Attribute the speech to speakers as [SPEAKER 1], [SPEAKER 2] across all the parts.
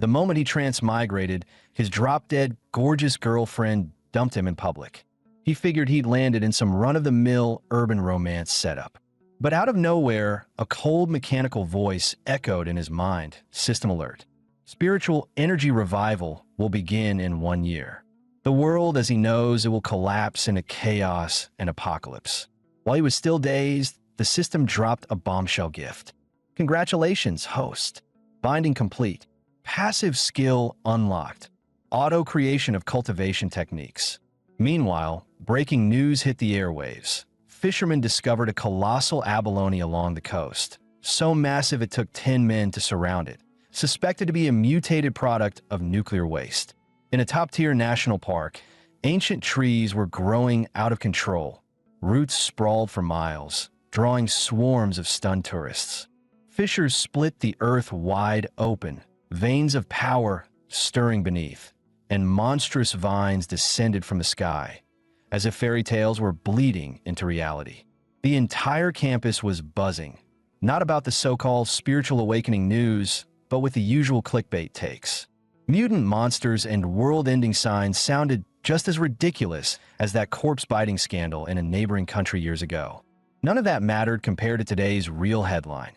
[SPEAKER 1] The moment he transmigrated, his drop-dead, gorgeous girlfriend dumped him in public. He figured he'd landed in some run-of-the-mill urban romance setup. But out of nowhere, a cold mechanical voice echoed in his mind. System alert. Spiritual energy revival will begin in 1 year. The world as he knows it will collapse into chaos and apocalypse. While he was still dazed, the system dropped a bombshell gift. Congratulations, host. Binding complete. Passive skill unlocked. Auto creation of cultivation techniques. Meanwhile, breaking news hit the airwaves. Fishermen discovered a colossal abalone along the coast, so massive it took 10 men to surround it, suspected to be a mutated product of nuclear waste. In a top-tier national park, ancient trees were growing out of control. Roots sprawled for miles, drawing swarms of stunned tourists. Fissures split the earth wide open, veins of power stirring beneath, and monstrous vines descended from the sky, as if fairy tales were bleeding into reality. The entire campus was buzzing, not about the so-called spiritual awakening news, but with the usual clickbait takes. Mutant monsters and world-ending signs sounded just as ridiculous as that corpse-biting scandal in a neighboring country years ago. None of that mattered compared to today's real headline.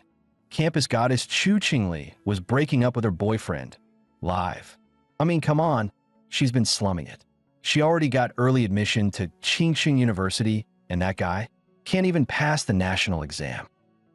[SPEAKER 1] Campus goddess Chu Qingli was breaking up with her boyfriend. Live. I mean, come on, she's been slumming it. She already got early admission to Qingxing University, and that guy can't even pass the national exam.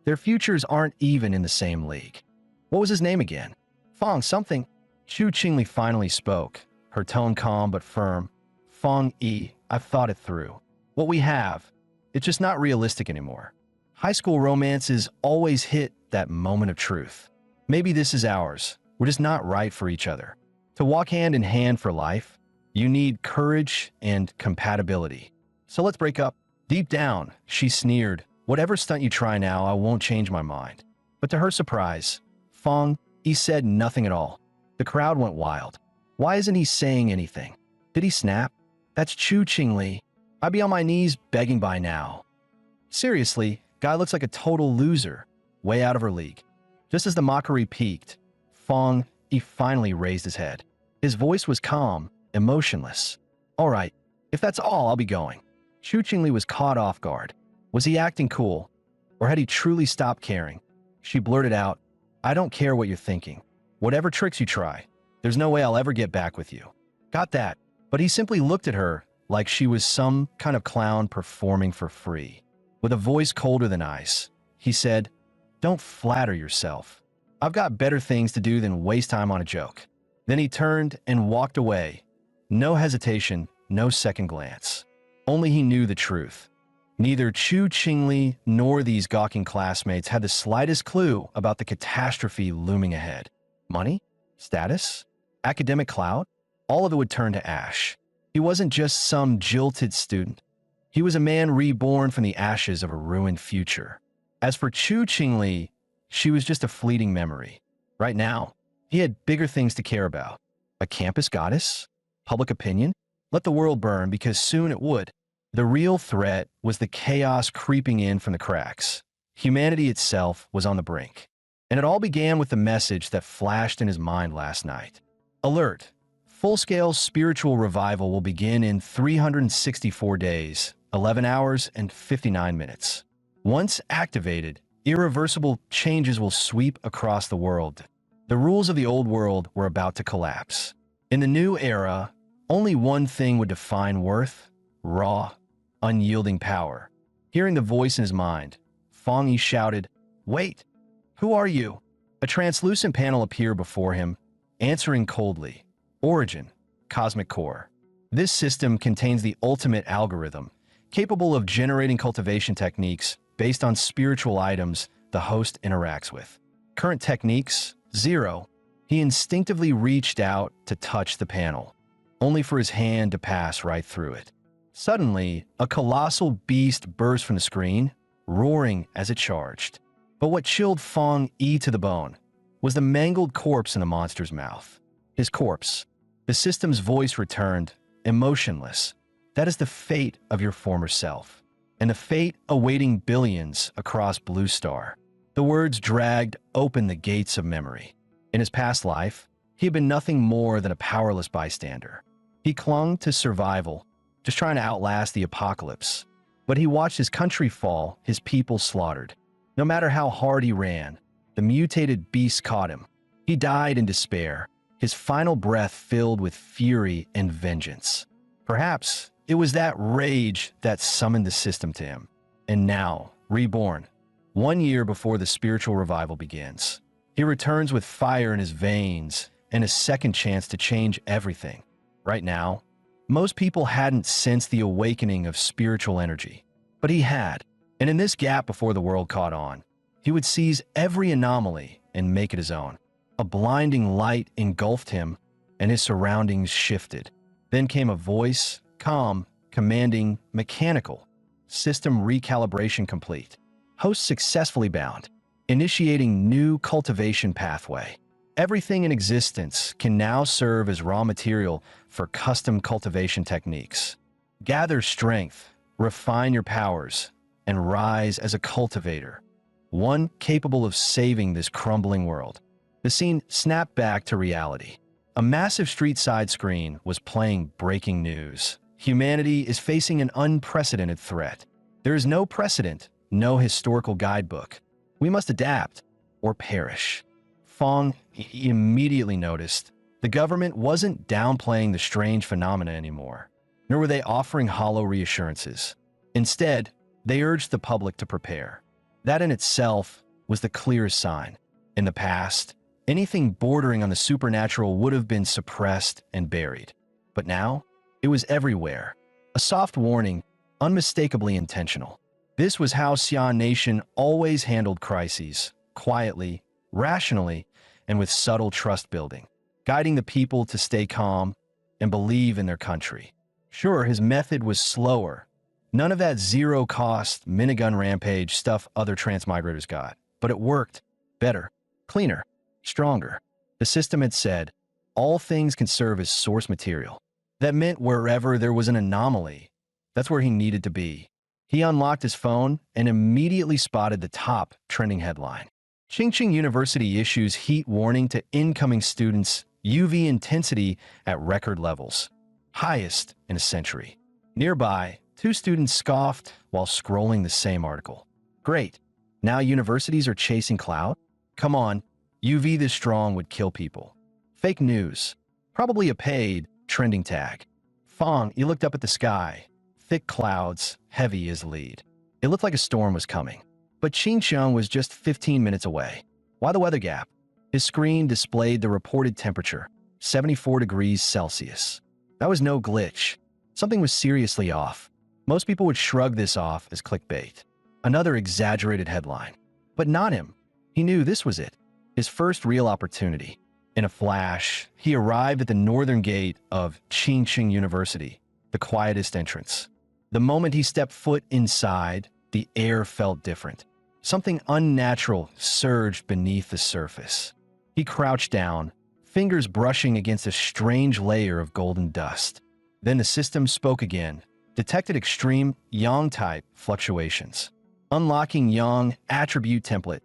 [SPEAKER 1] Their futures aren't even in the same league. What was his name again? Fong something. Chu Qingli finally spoke, her tone calm but firm. Fong Yi, I've thought it through. What we have, it's just not realistic anymore. High school romances always hit that moment of truth. Maybe this is ours. We're just not right for each other. To walk hand in hand for life, you need courage and compatibility. So let's break up. Deep down, she sneered, whatever stunt you try now, I won't change my mind. But to her surprise, Fong Yi said nothing at all. The crowd went wild. Why isn't he saying anything? Did he snap? That's Chu Qingli. I'd be on my knees begging by now. Seriously, guy looks like a total loser, way out of her league. Just as the mockery peaked, Fong Yi finally raised his head. His voice was calm, emotionless. All right, if that's all, I'll be going. Chu Qingli was caught off guard. Was he acting cool? Or had he truly stopped caring? She blurted out, I don't care what you're thinking. Whatever tricks you try, there's no way I'll ever get back with you. Got that? But he simply looked at her like she was some kind of clown performing for free. With a voice colder than ice, he said, Don't flatter yourself. I've got better things to do than waste time on a joke. Then he turned and walked away. No hesitation, no second glance. Only he knew the truth. Neither Chu Qingli nor these gawking classmates had the slightest clue about the catastrophe looming ahead. Money? Status? Academic clout? All of it would turn to ash. He wasn't just some jilted student. He was a man reborn from the ashes of a ruined future. As for Chu Qingli, she was just a fleeting memory. Right now, he had bigger things to care about. A campus goddess? Public opinion? Let the world burn, because soon it would. The real threat was the chaos creeping in from the cracks. Humanity itself was on the brink. And it all began with the message that flashed in his mind last night. Alert! Full-scale spiritual revival will begin in 364 days, 11 hours and 59 minutes. Once activated, irreversible changes will sweep across the world. The rules of the old world were about to collapse. In the new era, only one thing would define worth: raw, unyielding power. Hearing the voice in his mind, Fong Yi shouted, Wait! Who are you? A translucent panel appeared before him, answering coldly. Origin, Cosmic Core. This system contains the ultimate algorithm, capable of generating cultivation techniques based on spiritual items the host interacts with. Current techniques, 0. He instinctively reached out to touch the panel, only for his hand to pass right through it. Suddenly, a colossal beast burst from the screen, roaring as it charged. But what chilled Fong Yi to the bone was the mangled corpse in the monster's mouth. His corpse. The system's voice returned, emotionless. That is the fate of your former self, and the fate awaiting billions across Blue Star. The words dragged open the gates of memory. In his past life, He had been nothing more than a powerless bystander. He clung to survival, just trying to outlast the apocalypse. But he watched his country fall, his people slaughtered. No matter how hard he ran, the mutated beast caught him. He died in despair, his final breath filled with fury and vengeance. Perhaps it was that rage that summoned the system to him. And now, reborn, 1 year before the spiritual revival begins, he returns with fire in his veins and a second chance to change everything. Right now, most people hadn't sensed the awakening of spiritual energy, but he had. And in this gap before the world caught on, he would seize every anomaly and make it his own. A blinding light engulfed him, and his surroundings shifted. Then came a voice, calm, commanding, mechanical. System recalibration complete. Host successfully bound. Initiating new cultivation pathway. Everything in existence can now serve as raw material for custom cultivation techniques. Gather strength, refine your powers, and rise as a cultivator, one capable of saving this crumbling world. The scene snapped back to reality. A massive street-side screen was playing breaking news. Humanity is facing an unprecedented threat. There is no precedent, no historical guidebook. We must adapt or perish. Fong immediately noticed the government wasn't downplaying the strange phenomena anymore, nor were they offering hollow reassurances. Instead, they urged the public to prepare. That in itself was the clearest sign. In the past, anything bordering on the supernatural would have been suppressed and buried. But now, it was everywhere. A soft warning, unmistakably intentional. This was how Xi'an Nation always handled crises, quietly, rationally, and with subtle trust building, guiding the people to stay calm and believe in their country. Sure, his method was slower. None of that zero-cost minigun rampage stuff other transmigrators got. But it worked. Better. Cleaner. Stronger. The system had said, all things can serve as source material. That meant wherever there was an anomaly, that's where he needed to be. He unlocked his phone and immediately spotted the top trending headline. Chingching University issues heat warning to incoming students, UV intensity at record levels. Highest in a century. Nearby, 2 students scoffed while scrolling the same article. Great. Now universities are chasing clout? Come on, UV this strong would kill people. Fake news. Probably a paid, trending tag. Fong, he looked up at the sky. Thick clouds, heavy as lead. It looked like a storm was coming. But Xinjiang was just 15 minutes away. Why the weather gap? His screen displayed the reported temperature, 74 degrees Celsius. That was no glitch. Something was seriously off. Most people would shrug this off as clickbait. Another exaggerated headline. But not him. He knew this was it. His first real opportunity. In a flash, he arrived at the northern gate of Chingching University, the quietest entrance. The moment he stepped foot inside, the air felt different. Something unnatural surged beneath the surface. He crouched down, fingers brushing against a strange layer of golden dust. Then the system spoke again, detected extreme Yang-type fluctuations. Unlocking Yang attribute template.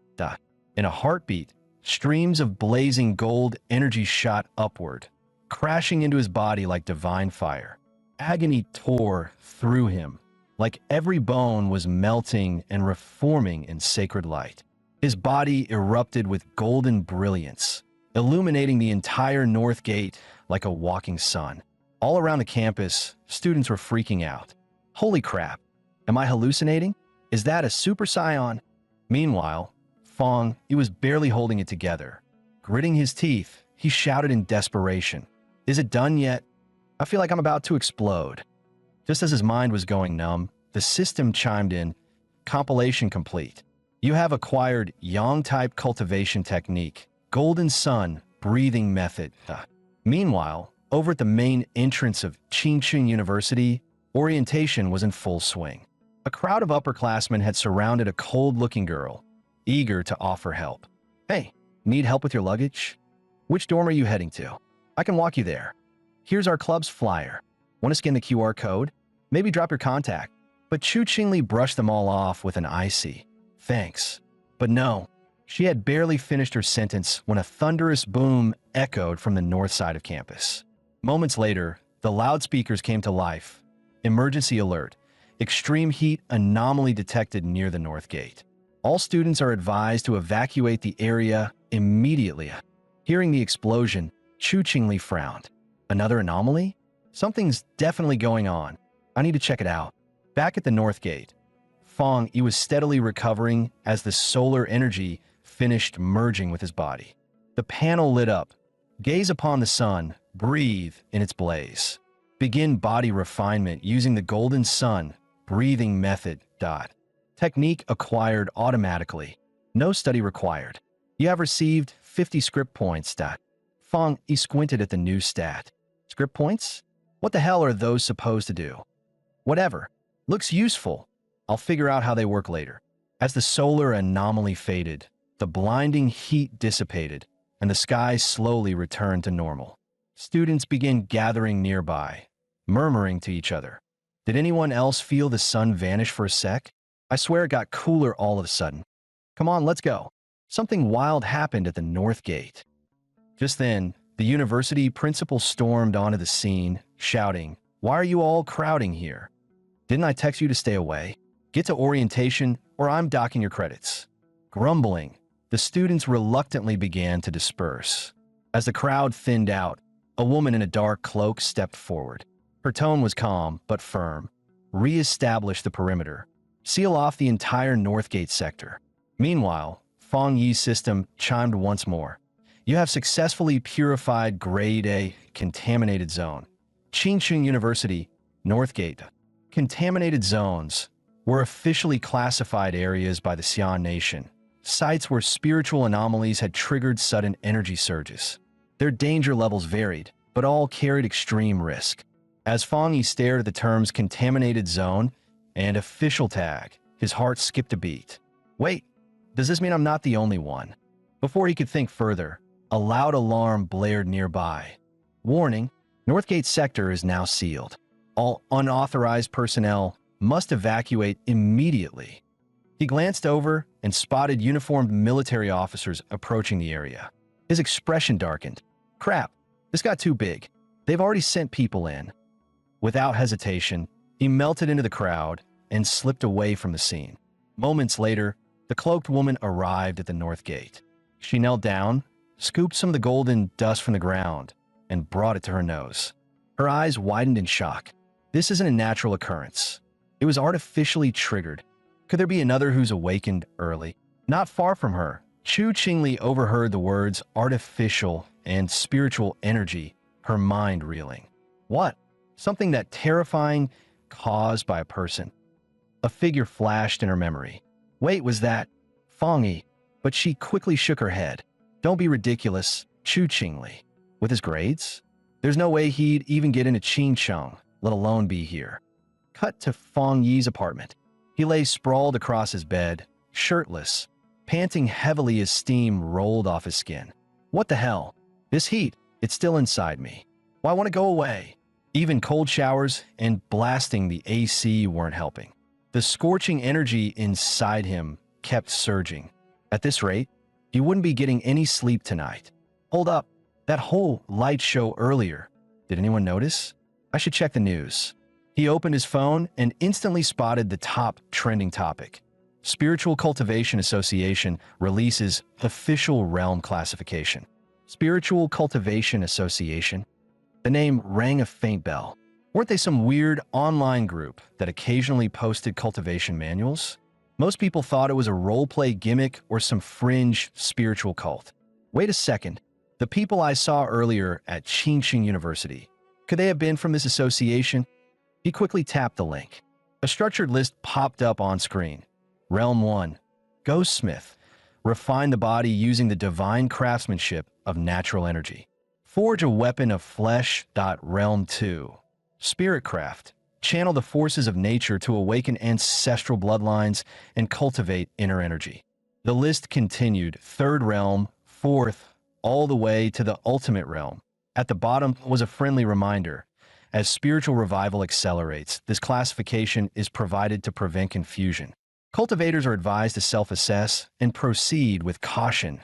[SPEAKER 1] In a heartbeat, streams of blazing gold energy shot upward, crashing into his body like divine fire. Agony tore through him, like every bone was melting and reforming in sacred light. His body erupted with golden brilliance, illuminating the entire north gate like a walking sun. All around the campus, students were freaking out. Holy crap, am I hallucinating? Is that a super scion? Meanwhile, Fong, he was barely holding it together. Gritting his teeth, he shouted in desperation. Is it done yet? I feel like I'm about to explode. Just as his mind was going numb, the system chimed in, compilation complete. You have acquired Yang-type cultivation technique, Golden Sun breathing method. Meanwhile, over at the main entrance of Chingchun University, orientation was in full swing. A crowd of upperclassmen had surrounded a cold-looking girl, eager to offer help. Hey, need help with your luggage? Which dorm are you heading to? I can walk you there. Here's our club's flyer. Want to scan the QR code? Maybe drop your contact. But Chu Qingli brushed them all off with an icy, thanks. But no, she had barely finished her sentence when a thunderous boom echoed from the north side of campus. Moments later, the loudspeakers came to life. Emergency alert. Extreme heat anomaly detected near the north gate. All students are advised to evacuate the area immediately. Hearing the explosion, Chu Qingli frowned. Another anomaly? Something's definitely going on. I need to check it out. Back at the north gate, Fong Yi was steadily recovering as the solar energy finished merging with his body. The panel lit up. Gaze upon the sun, breathe in its blaze. Begin body refinement using the golden sun breathing method. Technique acquired automatically. No study required. You have received 50 script points. Fong Yi squinted at the new stat. Script points? What the hell are those supposed to do? Whatever. Looks useful. I'll figure out how they work later. As the solar anomaly faded, the blinding heat dissipated, and the sky slowly returned to normal. Students began gathering nearby, murmuring to each other. Did anyone else feel the sun vanish for a sec? I swear it got cooler all of a sudden. Come on, let's go. Something wild happened at the north gate. Just then, the university principal stormed onto the scene, shouting, "Why are you all crowding here? Didn't I text you to stay away? Get to orientation or I'm docking your credits." Grumbling, the students reluctantly began to disperse. As the crowd thinned out, a woman in a dark cloak stepped forward. Her tone was calm but firm. Re-establish the perimeter. Seal off the entire Northgate sector. Meanwhile, Fong Yi's system chimed once more. You have successfully purified Grade A contaminated zone. Qingqing University, Northgate. Contaminated zones were officially classified areas by the Xi'an Nation, sites where spiritual anomalies had triggered sudden energy surges. Their danger levels varied, but all carried extreme risk. As Fong Yi stared at the terms contaminated zone and official tag, his heart skipped a beat. Wait, does this mean I'm not the only one? Before he could think further, a loud alarm blared nearby. Warning, Northgate sector is now sealed. All unauthorized personnel must evacuate immediately. He glanced over and spotted uniformed military officers approaching the area. His expression darkened. Crap, this got too big. They've already sent people in. Without hesitation, he melted into the crowd and slipped away from the scene. Moments later, the cloaked woman arrived at the north gate. She knelt down, scooped some of the golden dust from the ground, and brought it to her nose. Her eyes widened in shock. This isn't a natural occurrence. It was artificially triggered. Could there be another who's awakened early? Not far from her, Chu Qingli overheard the words artificial and spiritual energy, her mind reeling. What? Something that terrifying caused by a person. A figure flashed in her memory. Wait, was that Fong Yi? But she quickly shook her head. Don't be ridiculous, Chu Qingli. With his grades? There's no way he'd even get into Qingcheng, let alone be here. Cut to Fong Yi's apartment. He lay sprawled across his bed, shirtless, panting heavily as steam rolled off his skin. What the hell? This heat, it's still inside me. Why want to go away? Even cold showers and blasting the AC weren't helping. The scorching energy inside him kept surging. At this rate, he wouldn't be getting any sleep tonight. Hold up, that whole light show earlier. Did anyone notice? I should check the news. He opened his phone and instantly spotted the top trending topic. Spiritual Cultivation Association releases official realm classification. Spiritual Cultivation Association? The name rang a faint bell. Weren't they some weird online group that occasionally posted cultivation manuals? Most people thought it was a roleplay gimmick or some fringe spiritual cult. Wait a second. The people I saw earlier at Qingqing University, could they have been from this association? He quickly tapped the link. A structured list popped up on screen. Realm 1. Ghostsmith. Refine the body using the divine craftsmanship of natural energy. Forge a weapon of flesh. Realm 2. Spiritcraft. Channel the forces of nature to awaken ancestral bloodlines and cultivate inner energy. The list continued, 3rd realm, 4th, all the way to the ultimate realm. At the bottom was a friendly reminder. As spiritual revival accelerates, this classification is provided to prevent confusion. Cultivators are advised to self-assess and proceed with caution.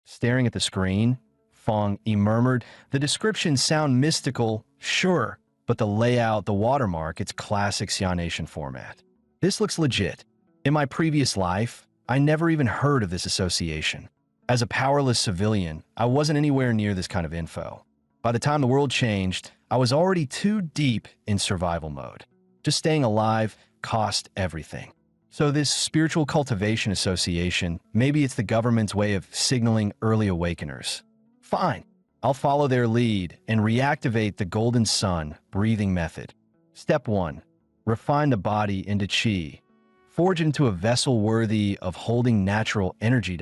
[SPEAKER 1] Staring at the screen, Fong Yi murmured. The descriptions sound mystical, sure, but the layout, the watermark, it's classic Xianation format. This looks legit. In my previous life, I never even heard of this association. As a powerless civilian, I wasn't anywhere near this kind of info. By the time the world changed, I was already too deep in survival mode. Just staying alive cost everything. So this spiritual cultivation association, maybe it's the government's way of signaling early awakeners. Fine, I'll follow their lead and reactivate the golden sun breathing method. Step 1. Refine the body into qi. Forge it into a vessel worthy of holding natural energy.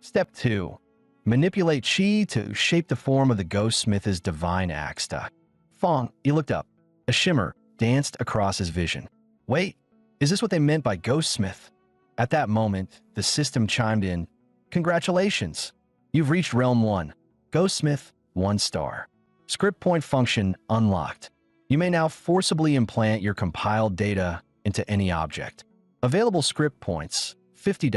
[SPEAKER 1] Step 2. Manipulate qi to shape the form of the ghostsmith's divine axe. Fong, he looked up. A shimmer danced across his vision. Wait, is this what they meant by ghostsmith? At that moment, the system chimed in. Congratulations, you've reached Realm 1. Ghostsmith, 1 star. Script point function unlocked. You may now forcibly implant your compiled data into any object. Available script points, 50.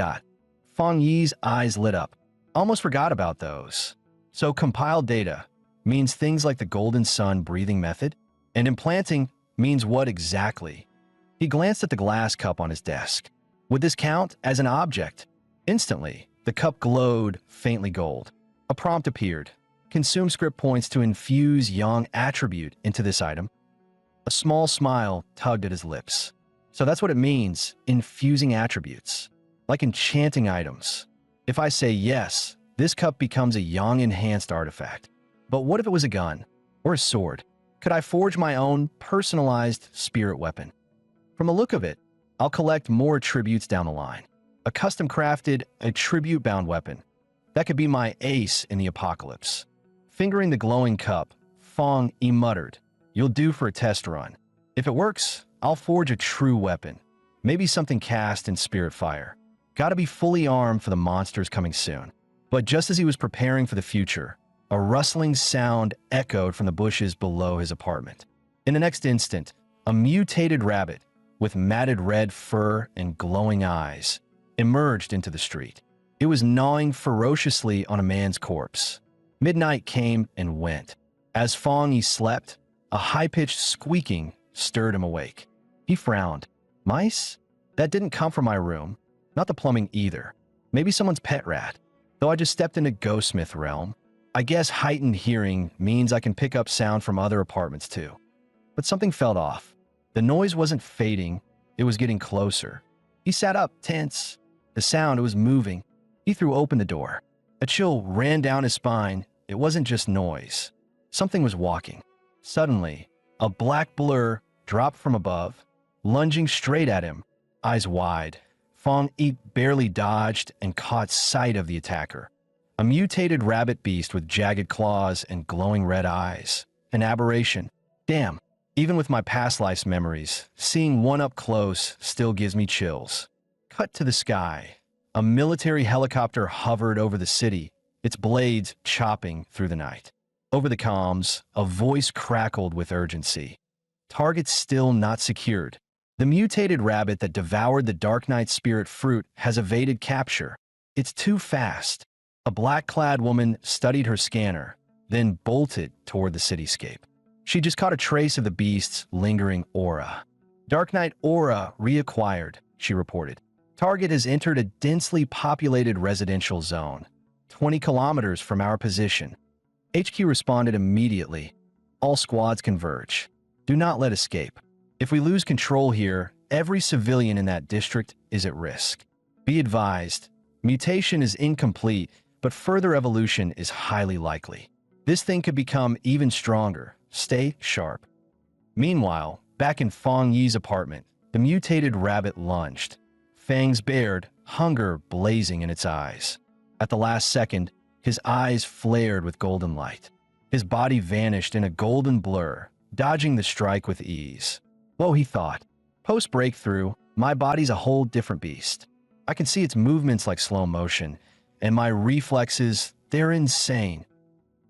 [SPEAKER 1] Fong Yi's eyes lit up. Almost forgot about those. So compiled data means things like the golden sun breathing method, and implanting means what exactly? He glanced at the glass cup on his desk. Would this count as an object? Instantly, the cup glowed faintly gold. A prompt appeared. Consume script points to infuse yang attribute into this item. A small smile tugged at his lips. So that's what it means, infusing attributes. Like enchanting items. If I say yes, this cup becomes a yang-enhanced artifact. But what if it was a gun? Or a sword? Could I forge my own personalized spirit weapon? From the look of it, I'll collect more attributes down the line. A custom-crafted, attribute-bound weapon. That could be my ace in the apocalypse. Fingering the glowing cup, Fong Yi muttered, "You'll do for a test run. If it works, I'll forge a true weapon. Maybe something cast in spirit fire. Gotta be fully armed for the monsters coming soon." But just as he was preparing for the future, a rustling sound echoed from the bushes below his apartment. In the next instant, a mutated rabbit with matted red fur and glowing eyes emerged into the street. It was gnawing ferociously on a man's corpse. Midnight came and went. As Fong Yi slept, a high-pitched squeaking stirred him awake. He frowned. Mice? That didn't come from my room. Not the plumbing either. Maybe someone's pet rat. Though I just stepped into Ghostsmith realm, I guess heightened hearing means I can pick up sound from other apartments too. But something felt off. The noise wasn't fading, it was getting closer. He sat up, tense. The sound, it was moving. He threw open the door. A chill ran down his spine. It wasn't just noise. Something was walking. Suddenly, a black blur dropped from above, lunging straight at him, eyes wide. Fong Yi barely dodged and caught sight of the attacker. A mutated rabbit beast with jagged claws and glowing red eyes. An aberration. Damn, even with my past life's memories, seeing one up close still gives me chills. Cut to the sky. A military helicopter hovered over the city, its blades chopping through the night. Over the comms, a voice crackled with urgency. Target still not secured. The mutated rabbit that devoured the Dark Knight spirit fruit has evaded capture. It's too fast. A black-clad woman studied her scanner, then bolted toward the cityscape. She just caught a trace of the beast's lingering aura. Dark Knight aura reacquired, she reported. Target has entered a densely populated residential zone, 20 kilometers from our position. HQ responded immediately. All squads converge. Do not let escape. If we lose control here, every civilian in that district is at risk. Be advised, mutation is incomplete, but further evolution is highly likely. This thing could become even stronger. Stay sharp. Meanwhile, back in Fong Yi's apartment, the mutated rabbit lunged. Fangs bared, hunger blazing in its eyes. At the last second, his eyes flared with golden light. His body vanished in a golden blur, dodging the strike with ease. Whoa, he thought. Post-breakthrough, my body's a whole different beast. I can see its movements like slow motion, and my reflexes, they're insane.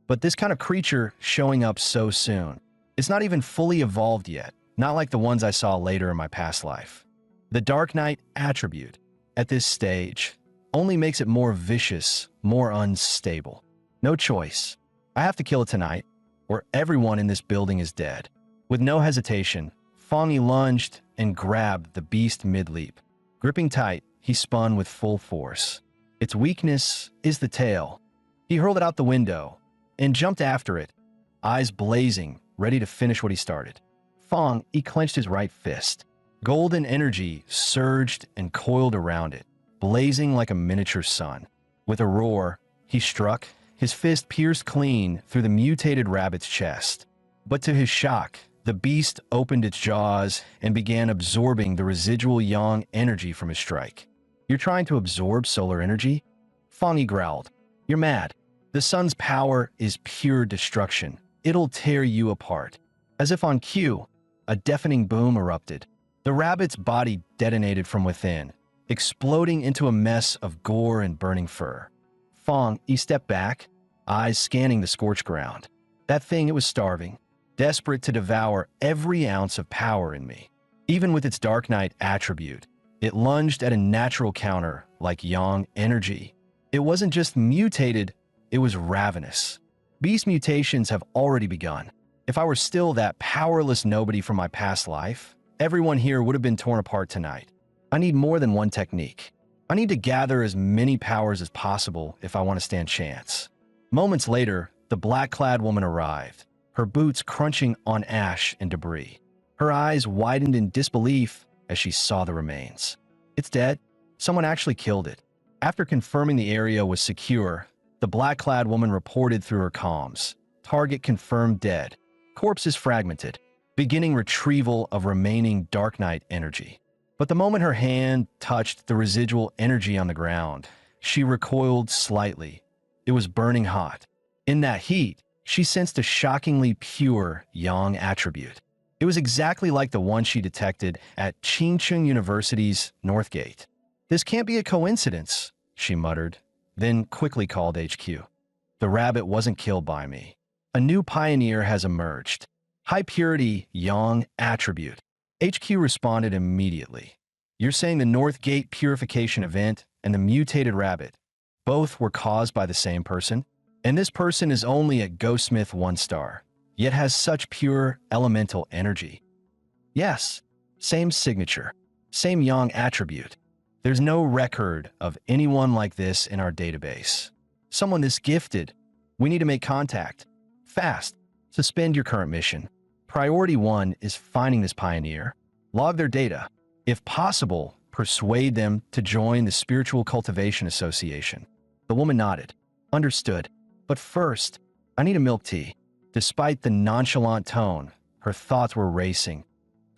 [SPEAKER 1] But this kind of creature showing up so soon. It's not even fully evolved yet, not like the ones I saw later in my past life. The Dark Knight attribute, at this stage, only makes it more vicious, more unstable. No choice. I have to kill it tonight, or everyone in this building is dead. With no hesitation, Fong lunged and grabbed the beast mid-leap. Gripping tight, he spun with full force. Its weakness is the tail. He hurled it out the window and jumped after it, eyes blazing, ready to finish what he started. Fong clenched his right fist. Golden energy surged and coiled around it, blazing like a miniature sun. With a roar, he struck. His fist pierced clean through the mutated rabbit's chest. But to his shock, the beast opened its jaws and began absorbing the residual yang energy from his strike. You're trying to absorb solar energy? Fong growled. You're mad. The sun's power is pure destruction. It'll tear you apart. As if on cue, a deafening boom erupted. The rabbit's body detonated from within, exploding into a mess of gore and burning fur. Fong stepped back, eyes scanning the scorched ground. That thing, it was starving, desperate to devour every ounce of power in me. Even with its Dark Knight attribute, it lunged at a natural counter like yang energy. It wasn't just mutated, it was ravenous. Beast mutations have already begun. If I were still that powerless nobody from my past life, everyone here would have been torn apart tonight. I need more than one technique. I need to gather as many powers as possible if I want to stand chance. Moments later, the black-clad woman arrived, her boots crunching on ash and debris. Her eyes widened in disbelief as she saw the remains. It's dead. Someone actually killed it. After confirming the area was secure, the black-clad woman reported through her comms. Target confirmed dead. Corpse is fragmented, beginning retrieval of remaining Dark Knight energy. But the moment her hand touched the residual energy on the ground, she recoiled slightly. It was burning hot. In that heat, she sensed a shockingly pure yang attribute. It was exactly like the one she detected at Chingchun University's North Gate. This can't be a coincidence, she muttered, then quickly called HQ. The rabbit wasn't killed by me. A new pioneer has emerged. High-purity yang attribute. HQ responded immediately. You're saying the North Gate purification event and the mutated rabbit, both were caused by the same person? And this person is only at Ghostsmith 1 star, yet has such pure elemental energy. Yes, same signature, same yang attribute. There's no record of anyone like this in our database. Someone this gifted. We need to make contact. Fast. Suspend your current mission. Priority 1 is finding this pioneer. Log their data. If possible, persuade them to join the Spiritual Cultivation Association. The woman nodded. Understood. But first, I need a milk tea. Despite the nonchalant tone, her thoughts were racing.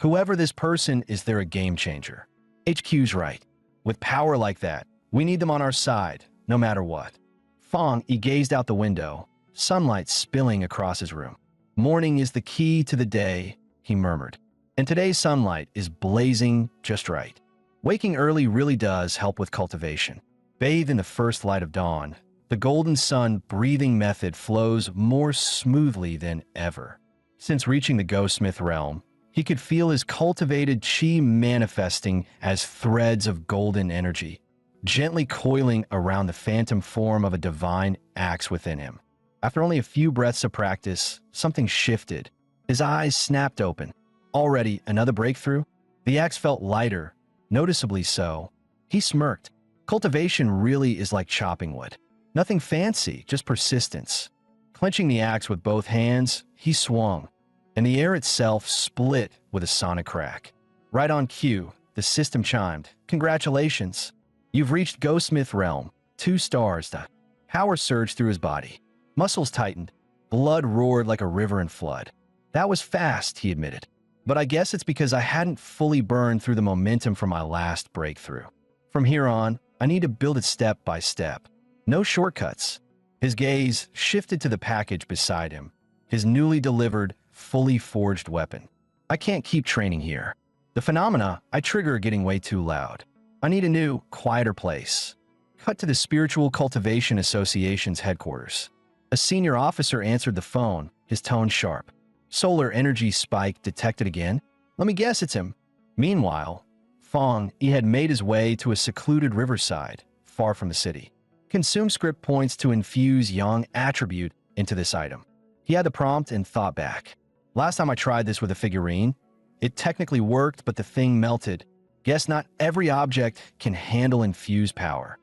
[SPEAKER 1] Whoever this person is, they're a game changer. HQ's right. With power like that, we need them on our side, no matter what. Fong gazed out the window, sunlight spilling across his room. Morning is the key to the day, he murmured. And today's sunlight is blazing just right. Waking early really does help with cultivation. Bathe in the first light of dawn. The golden sun breathing method flows more smoothly than ever. Since reaching the Ghostsmith realm, he could feel his cultivated chi manifesting as threads of golden energy, gently coiling around the phantom form of a divine axe within him. After only a few breaths of practice, something shifted. His eyes snapped open. Already another breakthrough? The axe felt lighter, noticeably so. He smirked. Cultivation really is like chopping wood. Nothing fancy, just persistence. Clenching the axe with both hands, he swung, and the air itself split with a sonic crack. Right on cue, the system chimed. Congratulations. You've reached Ghostsmith Realm. 2 stars. The power surged through his body. Muscles tightened. Blood roared like a river in flood. That was fast, he admitted. But I guess it's because I hadn't fully burned through the momentum from my last breakthrough. From here on, I need to build it step by step. No shortcuts. His gaze shifted to the package beside him, his newly delivered, fully forged weapon. I can't keep training here. The phenomena I trigger are getting way too loud. I need a new, quieter place. Cut to the Spiritual Cultivation Association's headquarters. A senior officer answered the phone, his tone sharp. Solar energy spike detected again? Let me guess it's him. Meanwhile, Fong had made his way to a secluded riverside, far from the city. Consume script points to infuse yang attribute into this item. He had the prompt and thought back. Last time I tried this with a figurine, it technically worked, but the thing melted. Guess not every object can handle infused power.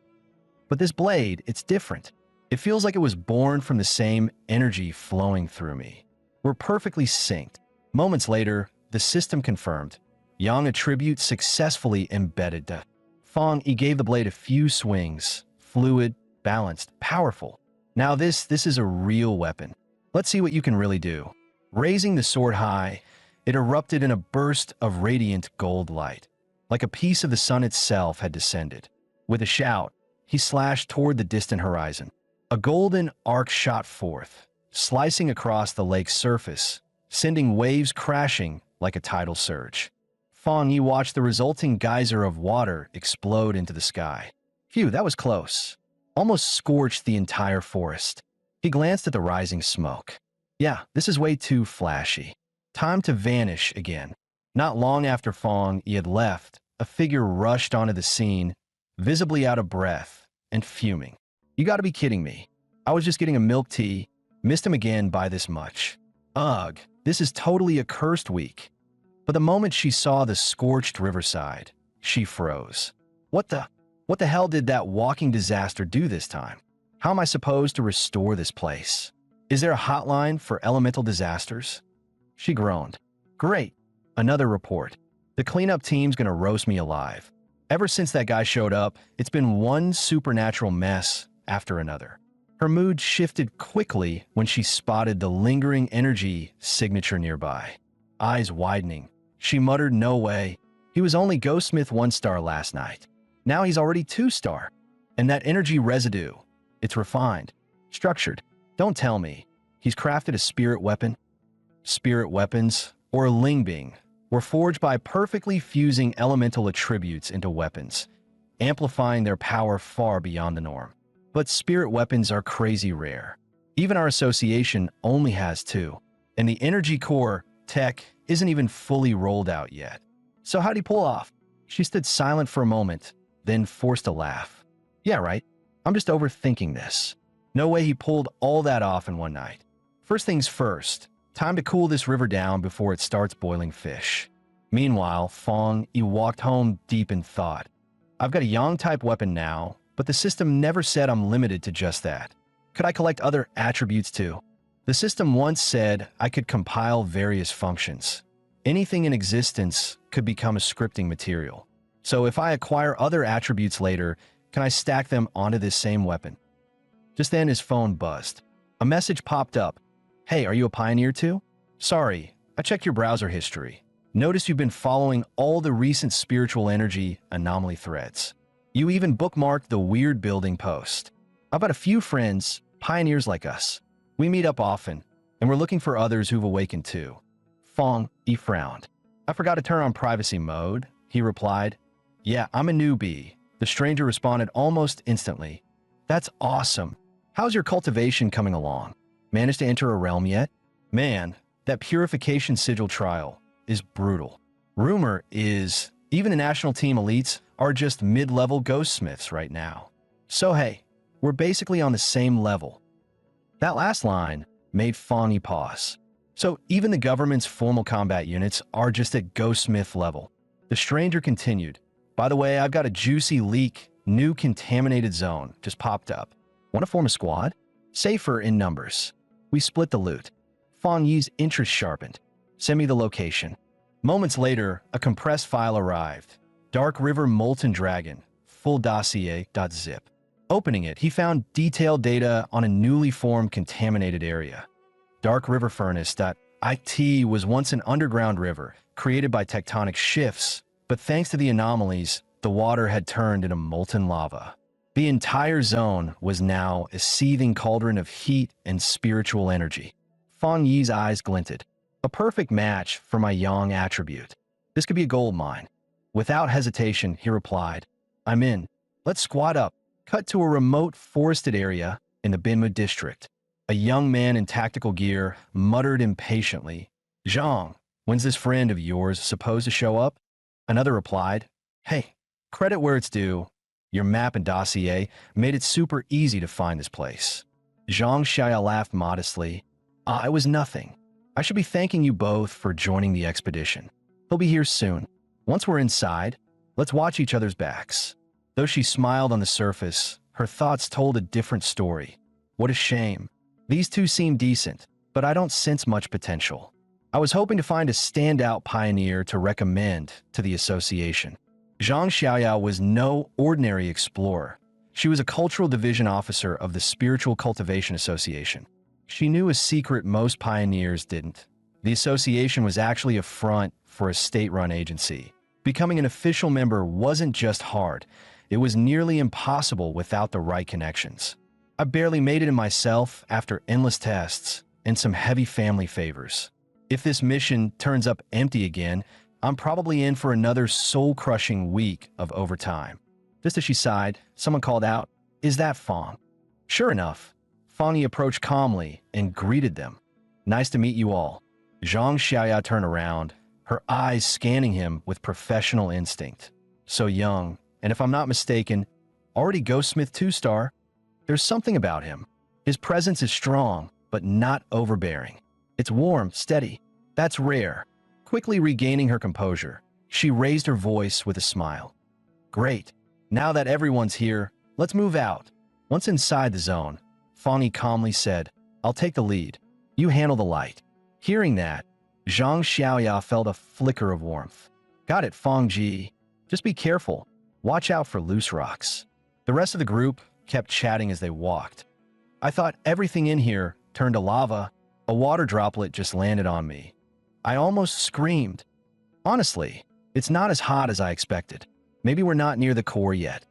[SPEAKER 1] But this blade, it's different. It feels like it was born from the same energy flowing through me. We're perfectly synced. Moments later, the system confirmed. Yang attribute successfully embedded. Fong, he gave the blade a few swings. Fluid, balanced, powerful. Now this is a real weapon. Let's see what you can really do. Raising the sword high, it erupted in a burst of radiant gold light. Like a piece of the sun itself had descended. With a shout, he slashed toward the distant horizon. A golden arc shot forth, slicing across the lake's surface, sending waves crashing like a tidal surge. Fong Yi watched the resulting geyser of water explode into the sky. Phew, that was close. Almost scorched the entire forest. He glanced at the rising smoke. Yeah, this is way too flashy. Time to vanish again. Not long after Fong Yi had left, a figure rushed onto the scene, visibly out of breath and fuming. You gotta be kidding me. I was just getting a milk tea, missed him again by this much. Ugh, this is totally a cursed week. But the moment she saw the scorched riverside, she froze. What the hell did that walking disaster do this time? How am I supposed to restore this place? Is there a hotline for elemental disasters? She groaned. Great, another report. The cleanup team's gonna roast me alive. Ever since that guy showed up, it's been one supernatural mess after another. Her mood shifted quickly when she spotted the lingering energy signature nearby. Eyes widening, she muttered, no way. He was only Ghostsmith 1-star last night. Now he's already 2-star. And that energy residue, it's refined, structured. Don't tell me he's crafted a spirit weapon. Spirit weapons, or Lingbing, were forged by perfectly fusing elemental attributes into weapons, amplifying their power far beyond the norm. But spirit weapons are crazy rare. Even our association only has 2, and the energy core tech isn't even fully rolled out yet. So how'd he pull off? She stood silent for a moment, then forced a laugh. Yeah, right. I'm just overthinking this. No way he pulled all that off in one night. First things first, time to cool this river down before it starts boiling fish. Meanwhile, Fong Yi walked home deep in thought. I've got a Yang-type weapon now, but the system never said I'm limited to just that. Could I collect other attributes too? The system once said I could compile various functions. Anything in existence could become a scripting material. So if I acquire other attributes later, can I stack them onto this same weapon? Just then his phone buzzed. A message popped up. Hey, are you a pioneer too? Sorry, I checked your browser history. Notice you've been following all the recent spiritual energy anomaly threads. You even bookmarked the weird building post. I've got a few friends, pioneers like us. We meet up often, and we're looking for others who've awakened too. Fong Yi frowned. I forgot to turn on privacy mode, he replied. Yeah, I'm a newbie. The stranger responded almost instantly. That's awesome. How's your cultivation coming along? Managed to enter a realm yet? Man, that purification sigil trial is brutal. Rumor is even the national team elites are just mid-level ghostsmiths right now. So hey, we're basically on the same level. That last line made Fong Yi pause. So even the government's formal combat units are just at ghostsmith level. The stranger continued. By the way, I've got a juicy leak, new contaminated zone just popped up. Want to form a squad? Safer in numbers. We split the loot. Fong Yi's interest sharpened. Send me the location. Moments later, a compressed file arrived. Dark River Molten Dragon, full dossier.zip. Opening it, he found detailed data on a newly formed contaminated area. Dark River Furnace.it was once an underground river created by tectonic shifts, but thanks to the anomalies, the water had turned into molten lava. The entire zone was now a seething cauldron of heat and spiritual energy. Fong Yi's eyes glinted. A perfect match for my Yang attribute. This could be a gold mine. Without hesitation, he replied, I'm in. Let's squad up. Cut to a remote forested area in the Binmu district. A young man in tactical gear muttered impatiently, Zhang, when's this friend of yours supposed to show up? Another replied, Hey, credit where it's due. Your map and dossier made it super easy to find this place. Zhang Xiaoya laughed modestly. "Ah, it was nothing. I should be thanking you both for joining the expedition. He'll be here soon. Once we're inside, let's watch each other's backs." Though she smiled on the surface, her thoughts told a different story. What a shame. These two seem decent, but I don't sense much potential. I was hoping to find a standout pioneer to recommend to the association. Zhang Xiaoya was no ordinary explorer. She was a cultural division officer of the Spiritual Cultivation Association. She knew a secret most pioneers didn't. The association was actually a front for a state-run agency. Becoming an official member wasn't just hard, it was nearly impossible without the right connections. I barely made it in myself after endless tests and some heavy family favors. If this mission turns up empty again, I'm probably in for another soul-crushing week of overtime. Just as she sighed, someone called out, "Is that Fong?" Sure enough, Fong approached calmly and greeted them. "Nice to meet you all." Zhang Xiaoya turned around, her eyes scanning him with professional instinct. So young, and if I'm not mistaken, already Ghostsmith 2-star. There's something about him. His presence is strong, but not overbearing. It's warm, steady. That's rare. Quickly regaining her composure, she raised her voice with a smile. "Great. Now that everyone's here, let's move out." Once inside the zone, Fong calmly said, "I'll take the lead. You handle the light." Hearing that, Zhang Xiaoya felt a flicker of warmth. "Got it, Fong Ji. Just be careful. Watch out for loose rocks." The rest of the group kept chatting as they walked. I thought everything in here turned to lava. A water droplet just landed on me. I almost screamed. Honestly, it's not as hot as I expected. Maybe we're not near the core yet.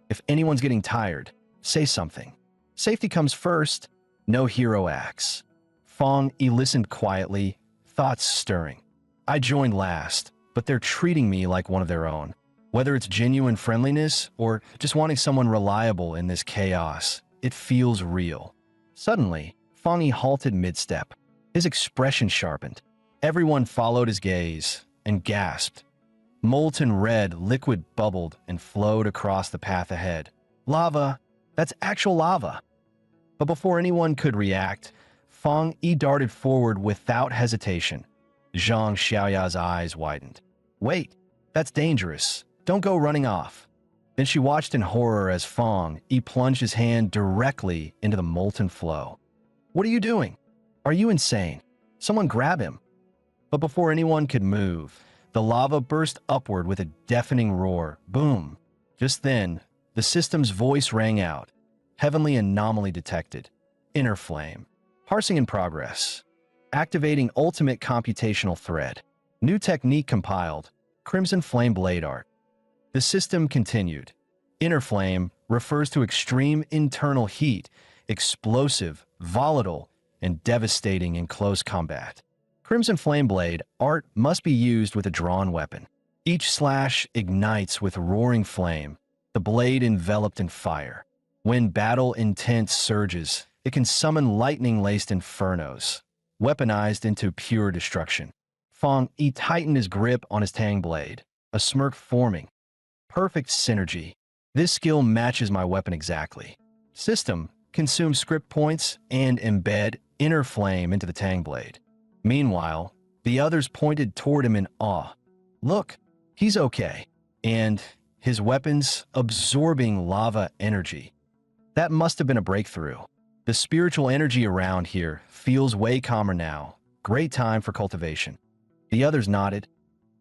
[SPEAKER 1] If anyone's getting tired, say something. Safety comes first. No hero acts. Fong listened quietly, thoughts stirring. I joined last, but they're treating me like one of their own. Whether it's genuine friendliness or just wanting someone reliable in this chaos, it feels real. Suddenly, Fong halted mid-step. His expression sharpened. Everyone followed his gaze and gasped. Molten red liquid bubbled and flowed across the path ahead. Lava! That's actual lava! But before anyone could react, Fong darted forward without hesitation. Zhang Xiaoya's eyes widened. "Wait, that's dangerous. Don't go running off." Then she watched in horror as Fong plunged his hand directly into the molten flow. "What are you doing? Are you insane? Someone grab him." But before anyone could move, the lava burst upward with a deafening roar. Boom! Just then, the system's voice rang out. Heavenly anomaly detected. Inner flame. Parsing in progress. Activating ultimate computational thread. New technique compiled. Crimson flame blade art. The system continued. Inner flame refers to extreme internal heat, explosive, volatile, and devastating in close combat. Crimson flame blade art must be used with a drawn weapon. Each slash ignites with roaring flame, the blade enveloped in fire. When battle intent surges, it can summon lightning-laced infernos, weaponized into pure destruction. Fong tightened his grip on his tang blade, a smirk forming. Perfect synergy. This skill matches my weapon exactly. System, consume script points and embed inner flame into the tang blade. Meanwhile, the others pointed toward him in awe. Look, he's okay. And his weapons absorbing lava energy. That must have been a breakthrough. The spiritual energy around here feels way calmer now. Great time for cultivation. The others nodded.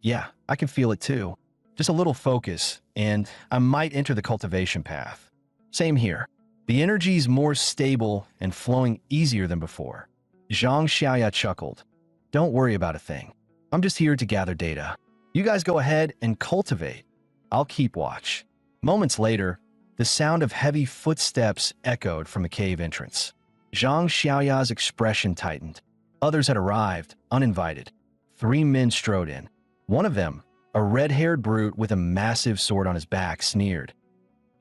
[SPEAKER 1] Yeah, I can feel it too. Just a little focus, and I might enter the cultivation path. Same here. The energy's more stable and flowing easier than before. Zhang Xiaoya chuckled. Don't worry about a thing. I'm just here to gather data. You guys go ahead and cultivate. I'll keep watch. Moments later, the sound of heavy footsteps echoed from the cave entrance. Zhang Xiaoya's expression tightened. Others had arrived, uninvited. 3 men strode in. One of them, a red-haired brute with a massive sword on his back, sneered.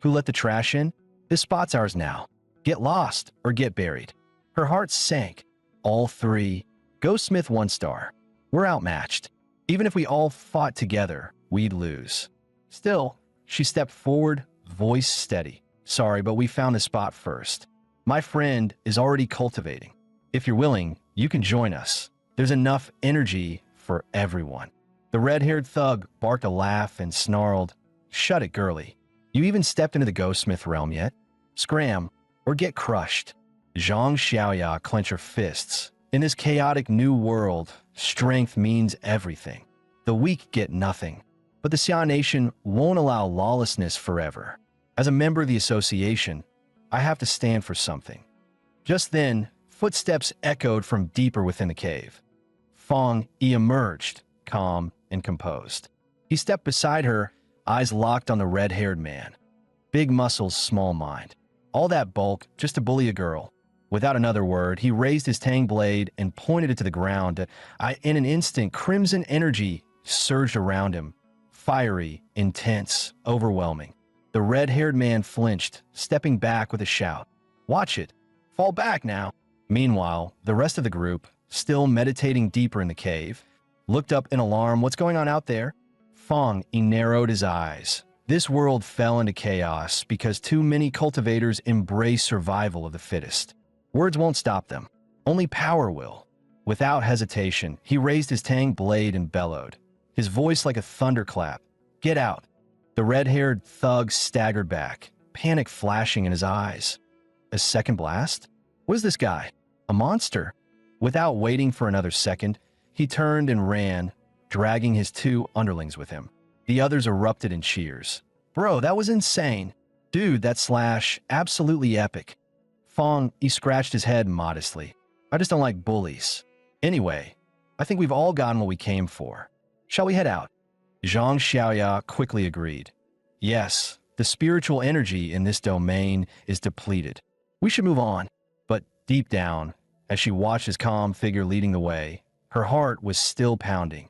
[SPEAKER 1] Who let the trash in? This spot's ours now. Get lost or get buried. Her heart sank. All 3. Ghostsmith 1-star. We're outmatched. Even if we all fought together, we'd lose. Still, she stepped forward, voice steady. Sorry, but we found this spot first. My friend is already cultivating. If you're willing, you can join us. There's enough energy for everyone." The red-haired thug barked a laugh and snarled, "Shut it, girly. You even stepped into the ghostsmith realm yet? Scram, or get crushed." Zhang Xiaoya clenched her fists. In this chaotic new world, strength means everything. The weak get nothing. But the Xia Nation won't allow lawlessness forever. As a member of the association, I have to stand for something. Just then, footsteps echoed from deeper within the cave. Fong Yi emerged, calm and composed. He stepped beside her, eyes locked on the red-haired man. Big muscles, small mind. All that bulk just to bully a girl. Without another word, he raised his tang blade and pointed it to the ground. In an instant, crimson energy surged around him. Fiery, intense, overwhelming. The red-haired man flinched, stepping back with a shout. "Watch it! Fall back now!" Meanwhile, the rest of the group, still meditating deeper in the cave, looked up in alarm. "What's going on out there?" Fong Yi narrowed his eyes. This world fell into chaos because too many cultivators embrace survival of the fittest. Words won't stop them. Only power will. Without hesitation, he raised his tang blade and bellowed, his voice like a thunderclap. "Get out!" The red-haired thug staggered back, panic flashing in his eyes. A second blast? What is this guy? A monster? Without waiting for another second, he turned and ran, dragging his two underlings with him. The others erupted in cheers. "Bro, that was insane. Dude, that slash, absolutely epic." Fong, he scratched his head modestly. "I just don't like bullies. Anyway, I think we've all gotten what we came for. Shall we head out?" Zhang Xiaoya quickly agreed. "Yes, the spiritual energy in this domain is depleted. We should move on." But deep down, as she watched his calm figure leading the way, her heart was still pounding.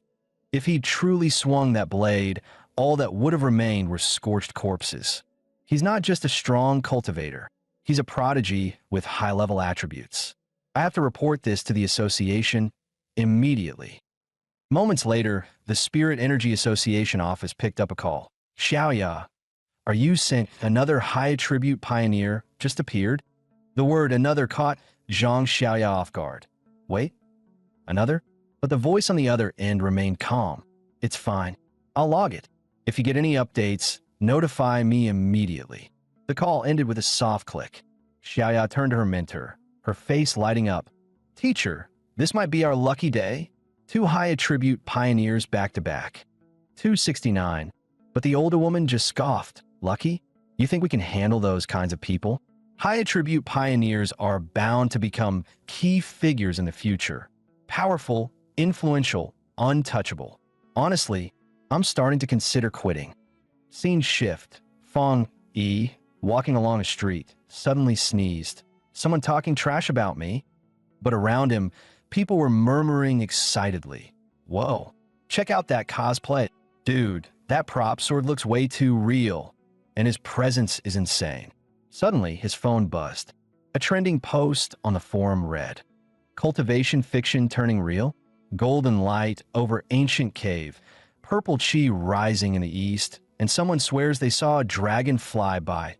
[SPEAKER 1] If he truly swung that blade, all that would have remained were scorched corpses. He's not just a strong cultivator. He's a prodigy with high-level attributes. I have to report this to the association immediately. Moments later, the Spirit Energy Association office picked up a call. "Xiaoya, are you sent? Another high-attribute pioneer just appeared?" The word "another" caught Zhang Xiaoya off guard. "Wait, another?" But the voice on the other end remained calm. "It's fine. I'll log it. If you get any updates, notify me immediately." The call ended with a soft click. Xiaoya turned to her mentor, her face lighting up. "Teacher, this might be our lucky day. 2 high-attribute pioneers back-to-back. 269. But the older woman just scoffed. "Lucky? You think we can handle those kinds of people?" High-attribute pioneers are bound to become key figures in the future. Powerful, influential, untouchable. Honestly, I'm starting to consider quitting. Scene shift. Fong Yi, walking along a street, suddenly sneezed. Someone talking trash about me? But around him, people were murmuring excitedly. "Whoa, check out that cosplay. Dude, that prop sword looks way too real. And his presence is insane." Suddenly, his phone buzzed. A trending post on the forum read, "Cultivation fiction turning real? Golden light over ancient cave, purple chi rising in the east, and someone swears they saw a dragon fly by.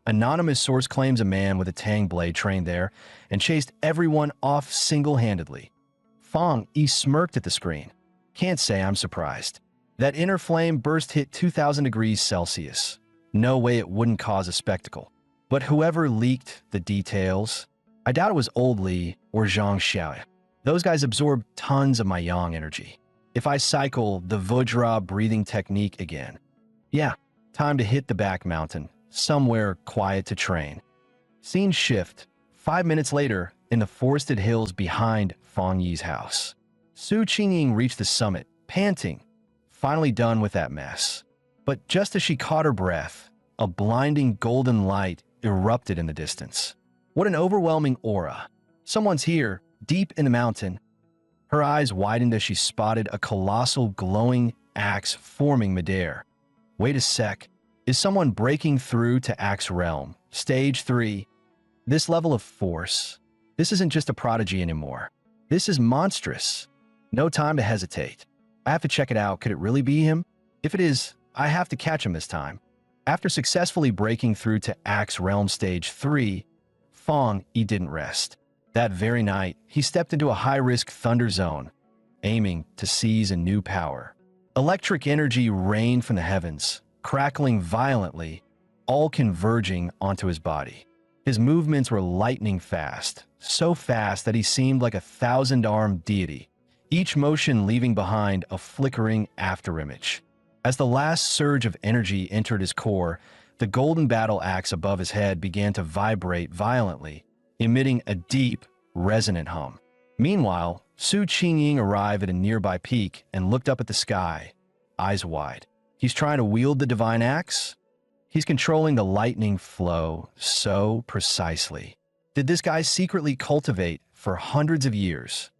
[SPEAKER 1] Anonymous source claims a man with a tang blade trained there and chased everyone off single-handedly." Fong Yi smirked at the screen. "Can't say I'm surprised. That inner flame burst hit 2,000 degrees Celsius. No way it wouldn't cause a spectacle. But whoever leaked the details, I doubt it was Old Li or Zhang Xiao. Those guys absorb tons of my yang energy. If I cycle the Vajra breathing technique again, yeah, time to hit the back mountain, somewhere quiet to train." Scene shift. 5 minutes later, in the forested hills behind Fong Yi's house. Su Qingying reached the summit, panting, finally done with that mess. But just as she caught her breath, a blinding golden light erupted in the distance. What an overwhelming aura. Someone's here, deep in the mountain. Her eyes widened as she spotted a colossal glowing axe forming midair. Wait a sec. Is someone breaking through to Axe Realm? Stage 3. This level of force. This isn't just a prodigy anymore. This is monstrous. No time to hesitate. I have to check it out. Could it really be him? If it is, I have to catch him this time. After successfully breaking through to Axe Realm Stage 3, Fong, he didn't rest. That very night, he stepped into a high-risk thunder zone, aiming to seize a new power. Electric energy rained from the heavens, crackling violently, all converging onto his body. His movements were lightning fast, so fast that he seemed like a thousand-armed deity, each motion leaving behind a flickering afterimage. As the last surge of energy entered his core, the golden battle axe above his head began to vibrate violently, emitting a deep, resonant hum. Meanwhile, Su Qingying arrived at a nearby peak and looked up at the sky, eyes wide. He's trying to wield the divine axe? He's controlling the lightning flow so precisely. Did this guy secretly cultivate for hundreds of years?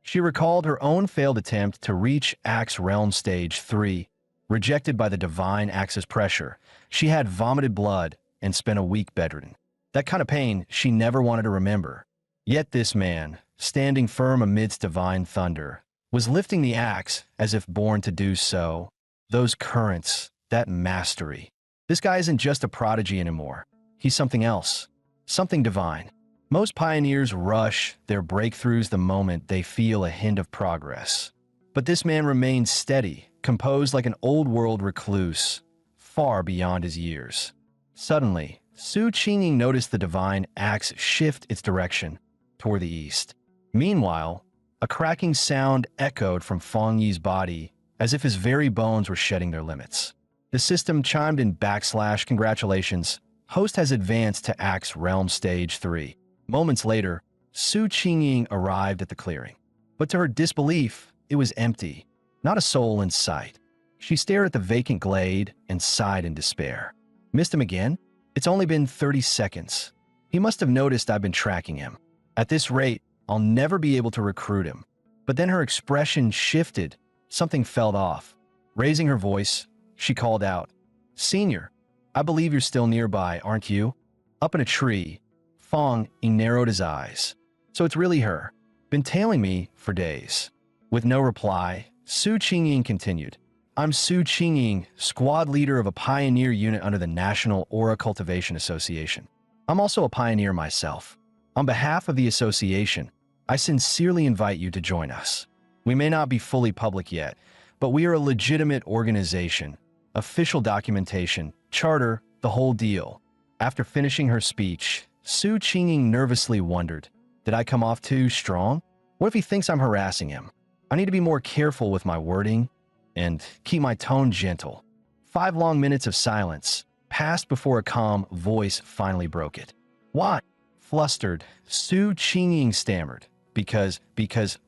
[SPEAKER 1] She recalled her own failed attempt to reach Axe Realm Stage 3, rejected by the divine axe's pressure. She had vomited blood and spent a week bedridden. That kind of pain she never wanted to remember. Yet this man, standing firm amidst divine thunder, was lifting the axe as if born to do so. Those currents, that mastery. This guy isn't just a prodigy anymore. He's something else, something divine. Most pioneers rush their breakthroughs the moment they feel a hint of progress. But this man remained steady, composed like an old-world recluse, far beyond his years. Suddenly, Su Qingying noticed the divine axe shift its direction toward the east. Meanwhile, a cracking sound echoed from Fong Yi's body as if his very bones were shedding their limits. The system chimed in /congratulations. Host has advanced to Axe Realm Stage 3. Moments later, Su Qingying arrived at the clearing. But to her disbelief, it was empty, not a soul in sight. She stared at the vacant glade and sighed in despair. Missed him again? It's only been 30 seconds. He must have noticed I've been tracking him. At this rate, I'll never be able to recruit him. But then her expression shifted. Something fell off. Raising her voice, she called out, "Senior, I believe you're still nearby, aren't you?" Up in a tree, Fong narrowed his eyes. So it's really her. Been tailing me for days. With no reply, Su Qingying continued. I'm Su Qingying, squad leader of a pioneer unit under the National Aura Cultivation Association. I'm also a pioneer myself. On behalf of the association, I sincerely invite you to join us. We may not be fully public yet, but we are a legitimate organization. Official documentation, charter, the whole deal. After finishing her speech, Su Qingying nervously wondered, did I come off too strong? What if he thinks I'm harassing him? I need to be more careful with my wording and keep my tone gentle. 5 long minutes of silence passed before a calm voice finally broke it. Why? Flustered, Su Qingying stammered, because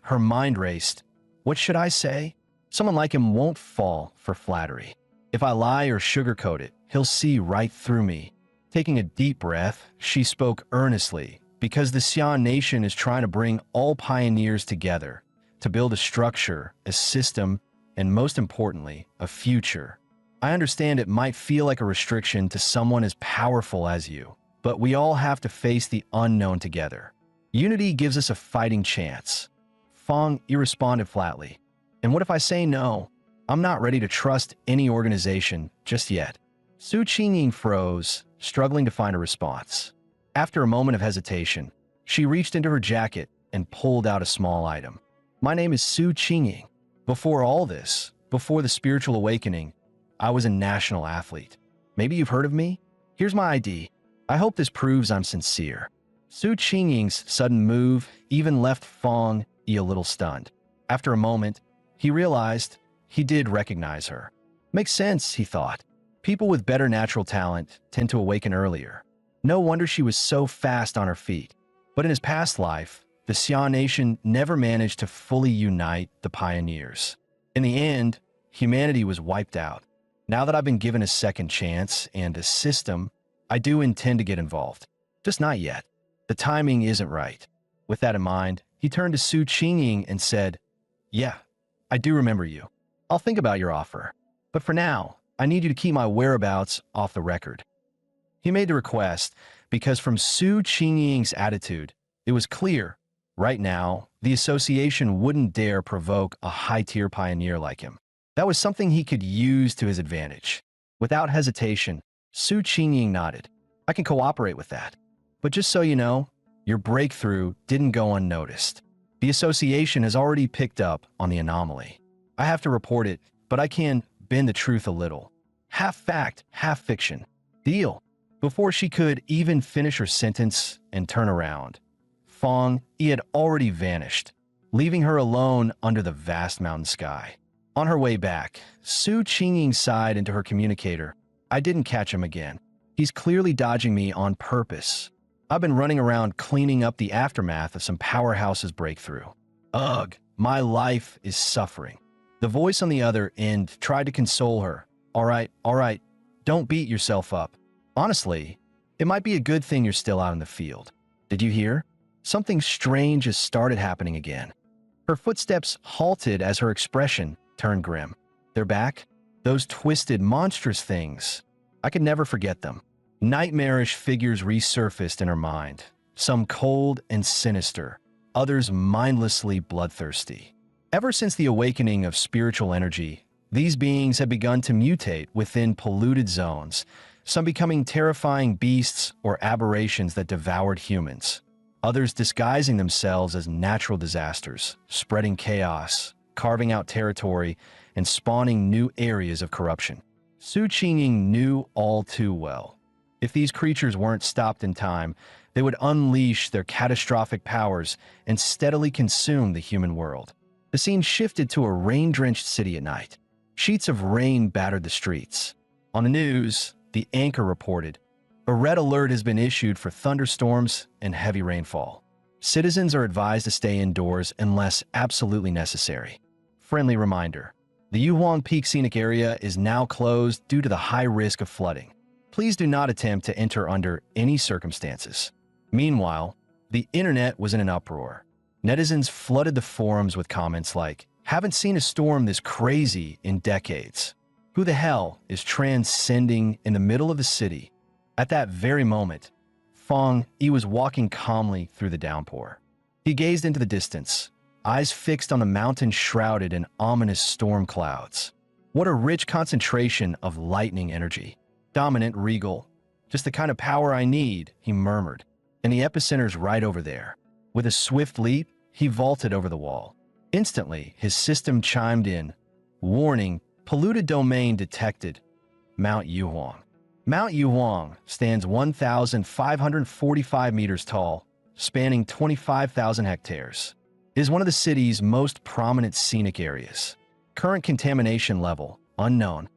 [SPEAKER 1] her mind raced. What should I say? Someone like him won't fall for flattery. If I lie or sugarcoat it, he'll see right through me. Taking a deep breath, she spoke earnestly, because the Xian Nation is trying to bring all pioneers together to build a structure, a system, and most importantly, a future. I understand it might feel like a restriction to someone as powerful as you, but we all have to face the unknown together. Unity gives us a fighting chance. Fong responded flatly. And what if I say no? I'm not ready to trust any organization just yet. Su Qingying froze, struggling to find a response. After a moment of hesitation, she reached into her jacket and pulled out a small item. My name is Su Qingying. Before all this, before the spiritual awakening, I was a national athlete. Maybe you've heard of me? Here's my ID. I hope this proves I'm sincere. Su Qingying's sudden move even left Fong a little stunned. After a moment, he realized he did recognize her. Makes sense, he thought. People with better natural talent tend to awaken earlier. No wonder she was so fast on her feet. But in his past life, the Xian Nation never managed to fully unite the pioneers. In the end, humanity was wiped out. Now that I've been given a second chance and a system, I do intend to get involved. Just not yet. The timing isn't right. With that in mind, he turned to Su Qingying and said, Yeah, I do remember you. I'll think about your offer. But for now, I need you to keep my whereabouts off the record. He made the request because from Su Qingying's attitude, it was clear, right now, the association wouldn't dare provoke a high-tier pioneer like him. That was something he could use to his advantage. Without hesitation, Su Qingying nodded. I can cooperate with that. But just so you know, your breakthrough didn't go unnoticed. The association has already picked up on the anomaly. I have to report it, but I can bend the truth a little. Half fact, half fiction. Deal. Before she could even finish her sentence and turn around, Fong Yi had already vanished, leaving her alone under the vast mountain sky. On her way back, Su Qingying sighed into her communicator. I didn't catch him again. He's clearly dodging me on purpose. I've been running around cleaning up the aftermath of some powerhouse's breakthrough. Ugh, my life is suffering. The voice on the other end tried to console her. All right, don't beat yourself up. Honestly, it might be a good thing you're still out in the field. Did you hear? Something strange has started happening again. Her footsteps halted as her expression turned grim. They're back? Those twisted, monstrous things. I could never forget them. Nightmarish figures resurfaced in her mind, some cold and sinister, others mindlessly bloodthirsty. Ever since the awakening of spiritual energy, these beings had begun to mutate within polluted zones, some becoming terrifying beasts or aberrations that devoured humans, others disguising themselves as natural disasters, spreading chaos, carving out territory, and spawning new areas of corruption. Su Qingying knew all too well. If these creatures weren't stopped in time, they would unleash their catastrophic powers and steadily consume the human world. The scene shifted to a rain-drenched city at night. Sheets of rain battered the streets. On the news, the anchor reported, a red alert has been issued for thunderstorms and heavy rainfall. Citizens are advised to stay indoors unless absolutely necessary. Friendly reminder, the Yuhuang Peak Scenic Area is now closed due to the high risk of flooding. Please do not attempt to enter under any circumstances. Meanwhile, the internet was in an uproar. Netizens flooded the forums with comments like, haven't seen a storm this crazy in decades. Who the hell is transcending in the middle of the city? At that very moment, Fong Yi was walking calmly through the downpour. He gazed into the distance, eyes fixed on the mountain shrouded in ominous storm clouds. What a rich concentration of lightning energy. Dominant, regal. Just the kind of power I need, he murmured. And the epicenter's right over there. With a swift leap, he vaulted over the wall. Instantly, his system chimed in. Warning, polluted domain detected. Mount Yuhuang. Mount Yuhuang stands 1,545 meters tall, spanning 25,000 hectares. It is one of the city's most prominent scenic areas. Current contamination level, unknown.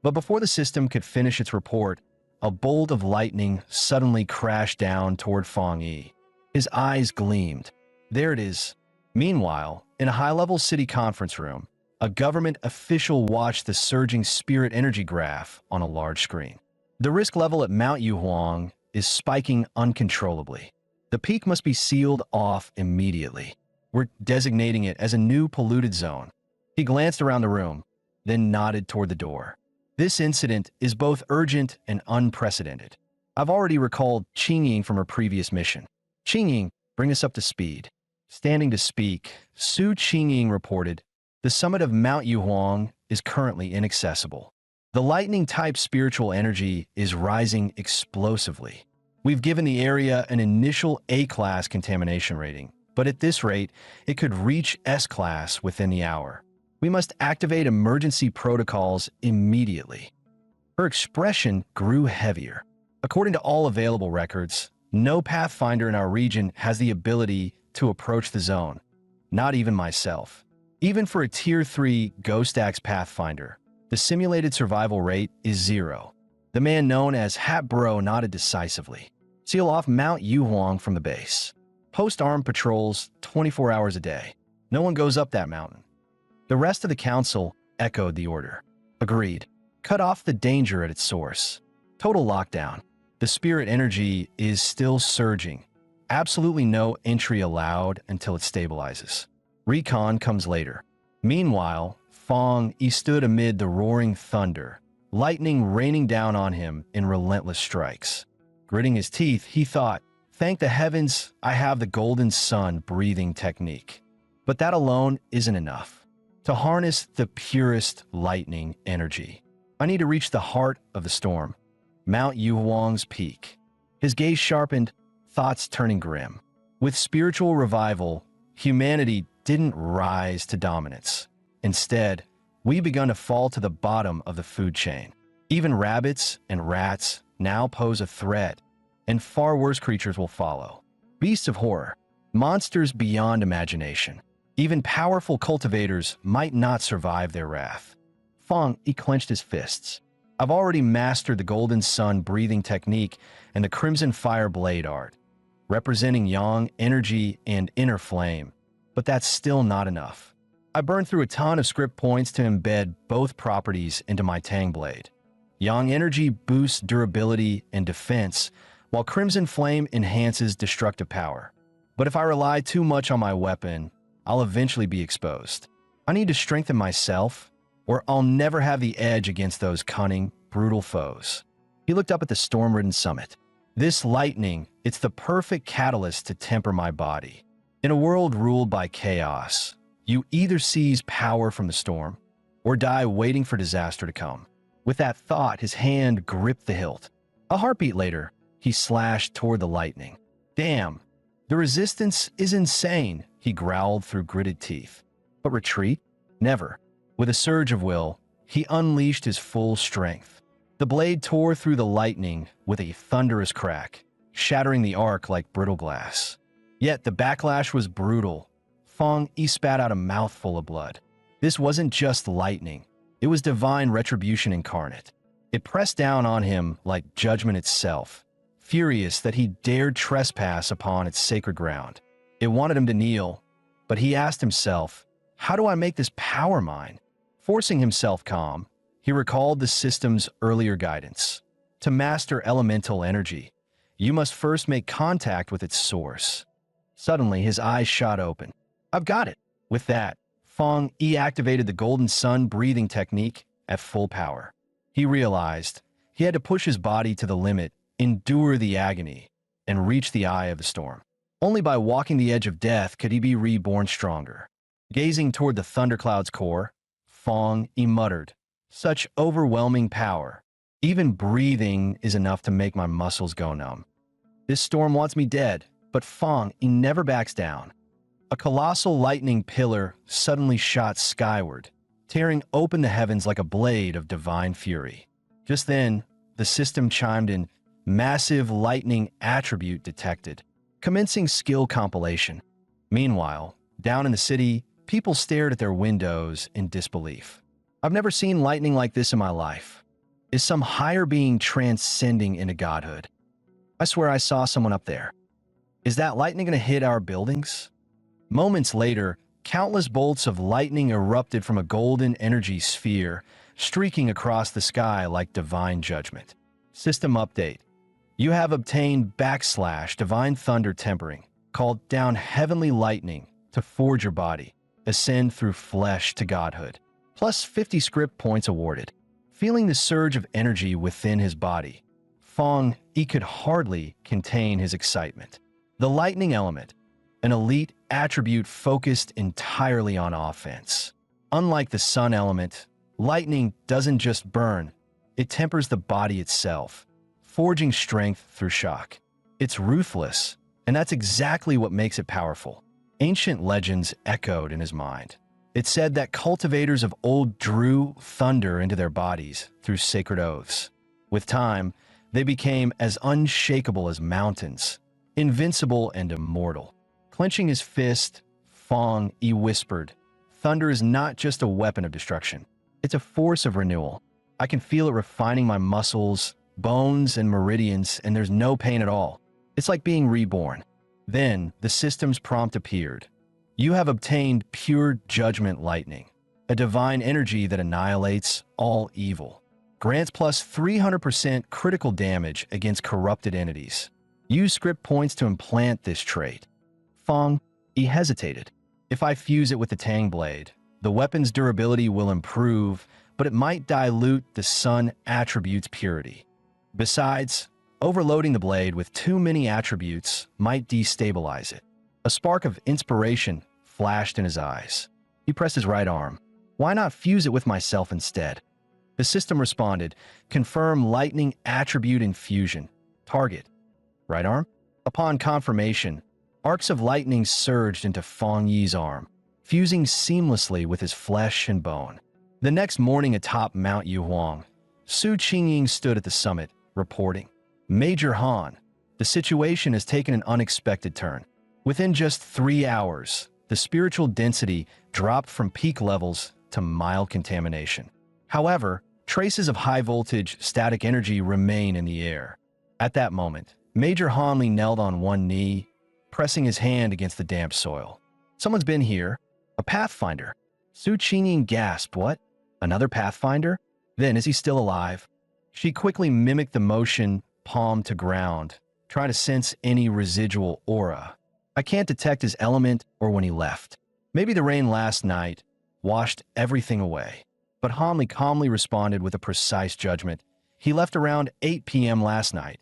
[SPEAKER 1] But before the system could finish its report, a bolt of lightning suddenly crashed down toward Fong Yi. His eyes gleamed. There it is. Meanwhile, in a high-level city conference room, a government official watched the surging spirit energy graph on a large screen. The risk level at Mount Yuhuang is spiking uncontrollably. The peak must be sealed off immediately. We're designating it as a new polluted zone. He glanced around the room, then nodded toward the door. This incident is both urgent and unprecedented. I've already recalled Qingying from her previous mission. Qingying, bring us up to speed. Standing to speak, Su Qingying reported, the summit of Mount Yuhuang is currently inaccessible. The lightning-type spiritual energy is rising explosively. We've given the area an initial A-class contamination rating, but at this rate, it could reach S-class within the hour. We must activate emergency protocols immediately. Her expression grew heavier. According to all available records, no Pathfinder in our region has the ability to approach the zone. Not even myself. Even for a Tier 3 Ghost Axe Pathfinder, the simulated survival rate is 0. The man known as Hat Bro nodded decisively. Seal off Mount Yuhuang from the base. Post armed patrols 24 hours a day. No one goes up that mountain. The rest of the council echoed the order. Agreed. Cut off the danger at its source. Total lockdown. The spirit energy is still surging. Absolutely no entry allowed until it stabilizes. Recon comes later. Meanwhile, Fong Yi stood amid the roaring thunder, lightning raining down on him in relentless strikes. Gritting his teeth, he thought, thank the heavens I have the golden sun breathing technique. But that alone isn't enough. To harness the purest lightning energy, I need to reach the heart of the storm, Mount Yuhuang's peak. His gaze sharpened. thoughts turning grim. With spiritual revival, humanity didn't rise to dominance. Instead, we begun to fall to the bottom of the food chain. Even rabbits and rats now pose a threat, and far worse creatures will follow. Beasts of horror, monsters beyond imagination. Even powerful cultivators might not survive their wrath. Fong, he clenched his fists. I've already mastered the golden sun breathing technique and the crimson fire blade art, representing yang, energy, and inner flame. But that's still not enough. I burned through a ton of script points to embed both properties into my Tang blade. Yang energy boosts durability and defense, while crimson flame enhances destructive power. But if I rely too much on my weapon, I'll eventually be exposed. I need to strengthen myself, or I'll never have the edge against those cunning, brutal foes. He looked up at the storm-ridden summit. This lightning, it's the perfect catalyst to temper my body. In a world ruled by chaos, you either seize power from the storm, or die waiting for disaster to come. With that thought, his hand gripped the hilt. A heartbeat later, he slashed toward the lightning. Damn, the resistance is insane, he growled through gritted teeth. But retreat? Never. With a surge of will, he unleashed his full strength. The blade tore through the lightning with a thunderous crack, shattering the arc like brittle glass. Yet the backlash was brutal. Fong Yi spat out a mouthful of blood. This wasn't just lightning. It was divine retribution incarnate. It pressed down on him like judgment itself, furious that he dared trespass upon its sacred ground. It wanted him to kneel, but he asked himself, how do I make this power mine? Forcing himself calm, he recalled the system's earlier guidance. To master elemental energy, you must first make contact with its source. Suddenly, his eyes shot open. I've got it. With that, Fong Yi activated the golden sun breathing technique at full power. He realized he had to push his body to the limit, endure the agony, and reach the eye of the storm. Only by walking the edge of death could he be reborn stronger. Gazing toward the thundercloud's core, Fong Yi muttered, such overwhelming power. Even breathing is enough to make my muscles go numb. This storm wants me dead, but Fong Yi never backs down. A colossal lightning pillar suddenly shot skyward, tearing open the heavens like a blade of divine fury. Just then, the system chimed in, massive lightning attribute detected, commencing skill compilation. Meanwhile, down in the city, people stared at their windows in disbelief. I've never seen lightning like this in my life. Is some higher being transcending into godhood? I swear I saw someone up there. Is that lightning going to hit our buildings? Moments later, countless bolts of lightning erupted from a golden energy sphere, streaking across the sky like divine judgment. System update. You have obtained / divine thunder tempering, called down heavenly lightning to forge your body. Ascend through flesh to godhood. Plus 50 script points awarded. Feeling the surge of energy within his body, Fong Yi could hardly contain his excitement. The lightning element, an elite attribute focused entirely on offense. Unlike the sun element, lightning doesn't just burn, it tempers the body itself, forging strength through shock. It's ruthless, and that's exactly what makes it powerful. Ancient legends echoed in his mind. It said that cultivators of old drew thunder into their bodies through sacred oaths. With time, they became as unshakable as mountains, invincible and immortal. Clenching his fist, Fong Yi whispered, thunder is not just a weapon of destruction. It's a force of renewal. I can feel it refining my muscles, bones, and meridians, and there's no pain at all. It's like being reborn. Then, the system's prompt appeared. You have obtained pure judgment lightning, a divine energy that annihilates all evil. Grants plus 300% critical damage against corrupted entities. Use script points to implant this trait. Fong Yi hesitated. If I fuse it with the Tang blade, the weapon's durability will improve, but it might dilute the sun attribute's purity. Besides, overloading the blade with too many attributes might destabilize it. A spark of inspiration flashed in his eyes. He pressed his right arm. Why not fuse it with myself instead? The system responded, confirm lightning attribute infusion. Target. Right arm? Upon confirmation, arcs of lightning surged into Feng Yi's arm, fusing seamlessly with his flesh and bone. The next morning atop Mount Yuhuang, Su Qingying stood at the summit, reporting, "Major Han, the situation has taken an unexpected turn. Within just 3 hours, the spiritual density dropped from peak levels to mild contamination. However, traces of high-voltage static energy remain in the air." At that moment, Major Hanley knelt on one knee, pressing his hand against the damp soil. "Someone's been here. A pathfinder." Su Qingying gasped, "What? Another pathfinder? Then is he still alive?" She quickly mimicked the motion, palm to ground, trying to sense any residual aura. "I can't detect his element or when he left. Maybe the rain last night washed everything away." But Hanley calmly responded with a precise judgment. "He left around 8 p.m. last night,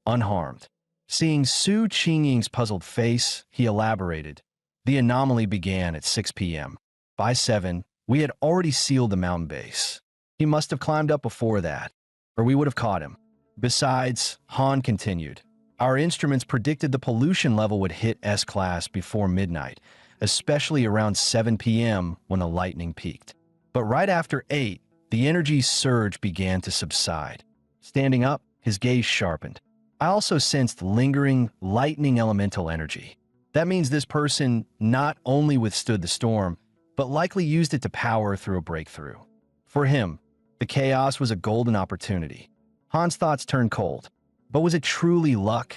[SPEAKER 1] unharmed." Seeing Su Qingying's puzzled face, he elaborated, "The anomaly began at 6 p.m. By 7, we had already sealed the mountain base. He must have climbed up before that, or we would have caught him. Besides," Han continued, "our instruments predicted the pollution level would hit S-class before midnight, especially around 7 p.m. when the lightning peaked. But right after 8, the energy surge began to subside." Standing up, his gaze sharpened. "I also sensed lingering, lightning elemental energy. That means this person not only withstood the storm, but likely used it to power through a breakthrough. For him, the chaos was a golden opportunity." Han's thoughts turned cold. But was it truly luck?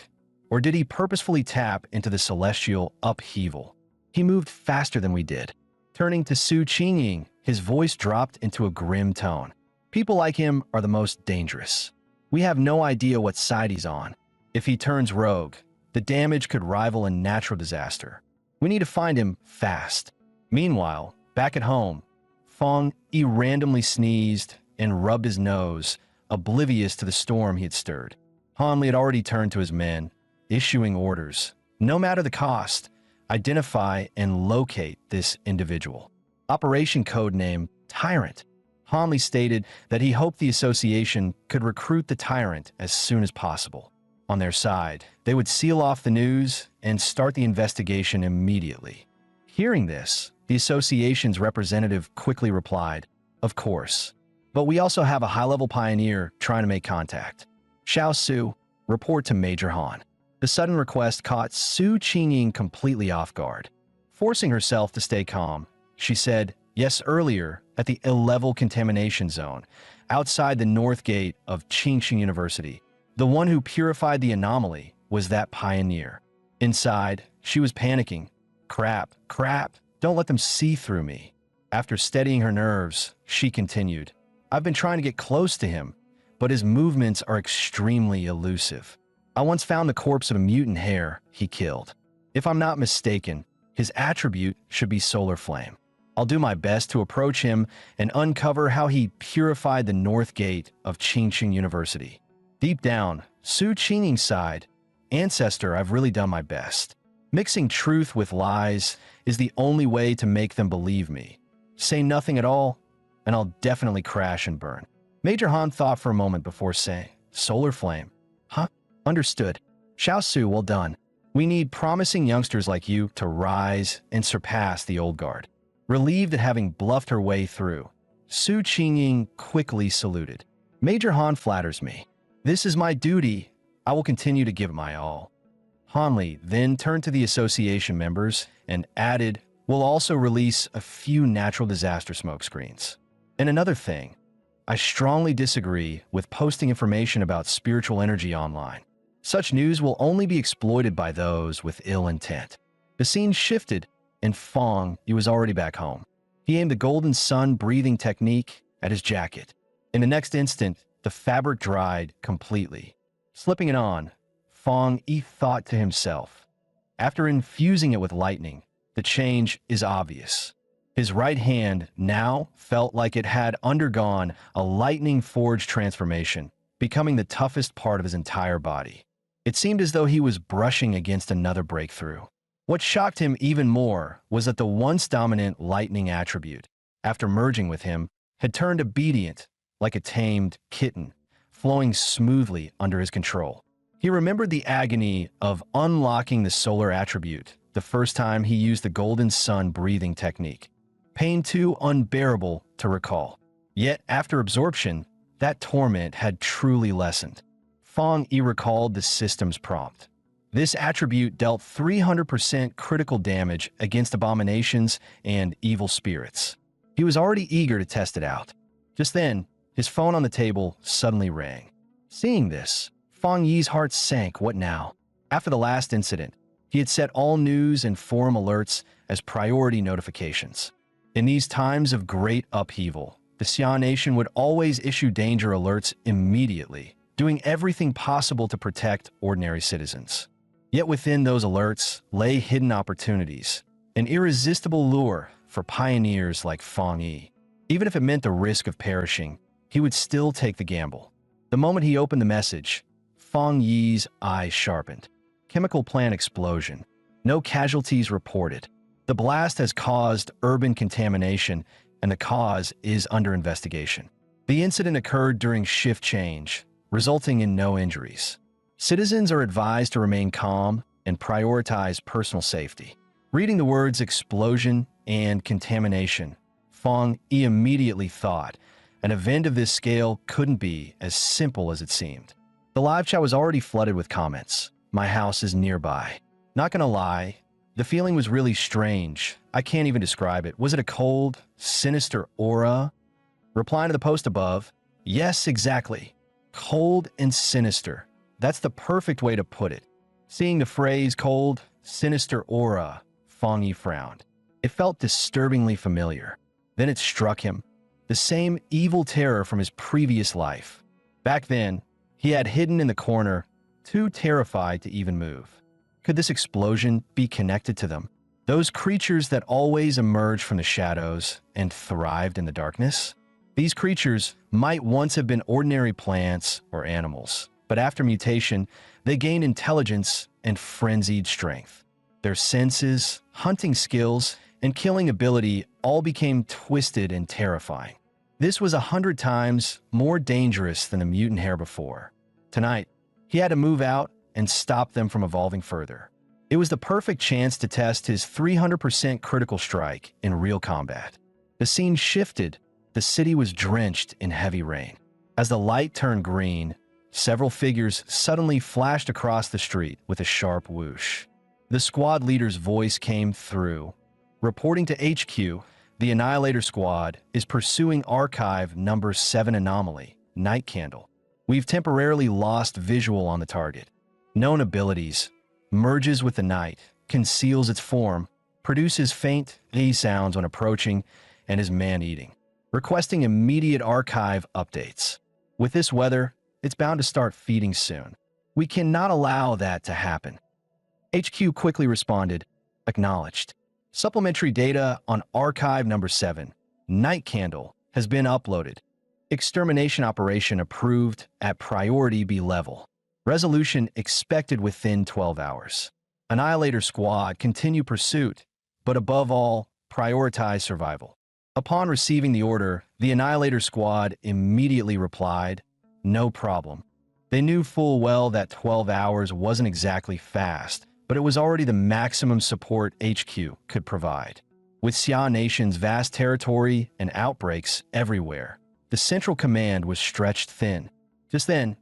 [SPEAKER 1] Or did he purposefully tap into the celestial upheaval? He moved faster than we did. Turning to Su Qingying, his voice dropped into a grim tone. "People like him are the most dangerous. We have no idea what side he's on. If he turns rogue, the damage could rival a natural disaster. We need to find him fast." Meanwhile, back at home, Feng Yi randomly sneezed and rubbed his nose, oblivious to the storm he had stirred. Hanley had already turned to his men, issuing orders. "No matter the cost, identify and locate this individual." Operation codename Tyrant. Hanley stated that he hoped the association could recruit the Tyrant as soon as possible. On their side, they would seal off the news and start the investigation immediately. Hearing this, the association's representative quickly replied, "Of course. But we also have a high-level pioneer trying to make contact. Xiao Su, report to Major Han." The sudden request caught Su Qingying completely off guard. Forcing herself to stay calm, she said, "Yes, earlier, at the ill-level contamination zone, outside the north gate of Qingxing University. The one who purified the anomaly was that pioneer." Inside, she was panicking. Crap, don't let them see through me." After steadying her nerves, she continued, "I've been trying to get close to him, but his movements are extremely elusive. I once found the corpse of a mutant hare he killed. If I'm not mistaken, his attribute should be solar flame. I'll do my best to approach him and uncover how he purified the north gate of Qingxing University." Deep down, Su Qingying sighed, "Ancestor, I've really done my best. Mixing truth with lies is the only way to make them believe me. Say nothing at all, and I'll definitely crash and burn." Major Han thought for a moment before saying, "Solar flame? Huh? Understood. Xiao Su, well done. We need promising youngsters like you to rise and surpass the old guard." Relieved at having bluffed her way through, Su Qingying quickly saluted. "Major Han flatters me. This is my duty. I will continue to give it my all." Hanley then turned to the association members and added, "We'll also release a few natural disaster smokescreens. And another thing, I strongly disagree with posting information about spiritual energy online. Such news will only be exploited by those with ill intent." The scene shifted, and Feng Yi was already back home. He aimed the golden sun breathing technique at his jacket. In the next instant, the fabric dried completely. Slipping it on, Feng Yi thought to himself, after infusing it with lightning, the change is obvious. His right hand now felt like it had undergone a lightning-forged transformation, becoming the toughest part of his entire body. It seemed as though he was brushing against another breakthrough. What shocked him even more was that the once dominant lightning attribute, after merging with him, had turned obedient, like a tamed kitten, flowing smoothly under his control. He remembered the agony of unlocking the solar attribute the first time he used the golden sun breathing technique. Pain too unbearable to recall. Yet, after absorption, that torment had truly lessened. Fong Yi recalled the system's prompt. This attribute dealt 300% critical damage against abominations and evil spirits. He was already eager to test it out. Just then, his phone on the table suddenly rang. Seeing this, Fong Yi's heart sank. What now? After the last incident, he had set all news and forum alerts as priority notifications. In these times of great upheaval, the Xia Nation would always issue danger alerts immediately, doing everything possible to protect ordinary citizens. Yet within those alerts lay hidden opportunities, an irresistible lure for pioneers like Fong Yi. Even if it meant the risk of perishing, he would still take the gamble. The moment he opened the message, Fong Yi's eyes sharpened. Chemical plant explosion. No casualties reported. The blast has caused urban contamination, and the cause is under investigation. The incident occurred during shift change, resulting in no injuries. Citizens are advised to remain calm and prioritize personal safety. Reading the words explosion and contamination, Fong Yi immediately thought an event of this scale couldn't be as simple as it seemed. The live chat was already flooded with comments. My house is nearby. Not gonna lie, the feeling was really strange. I can't even describe it. Was it a cold, sinister aura? Replying to the post above, yes, exactly. Cold and sinister. That's the perfect way to put it. Seeing the phrase cold, sinister aura, Fong Yi frowned. It felt disturbingly familiar. Then it struck him. The same evil terror from his previous life. Back then, he had hidden in the corner, too terrified to even move. Could this explosion be connected to them? Those creatures that always emerged from the shadows and thrived in the darkness? These creatures might once have been ordinary plants or animals, but after mutation, they gained intelligence and frenzied strength. Their senses, hunting skills, and killing ability all became twisted and terrifying. This was 100 times more dangerous than the mutant hair before. Tonight, he had to move out and stop them from evolving further. It was the perfect chance to test his 300% critical strike in real combat. The scene shifted. The city was drenched in heavy rain. As the light turned green, several figures suddenly flashed across the street with a sharp whoosh. The squad leader's voice came through. Reporting to HQ, the Annihilator Squad is pursuing Archive Number 7 anomaly, Night Candle. We've temporarily lost visual on the target. Known abilities. Merges with the night, conceals its form, produces faint E sounds when approaching, and is man-eating. Requesting immediate archive updates. With this weather, it's bound to start feeding soon. We cannot allow that to happen. HQ quickly responded, acknowledged. Supplementary data on Archive Number 7, Night Candle, has been uploaded. Extermination operation approved at Priority B level. Resolution expected within 12 hours. Annihilator Squad continue pursuit, but above all, prioritize survival. Upon receiving the order, the Annihilator Squad immediately replied, no problem. They knew full well that 12 hours wasn't exactly fast, but it was already the maximum support HQ could provide. With Xia Nation's vast territory and outbreaks everywhere, the central command was stretched thin. Just then,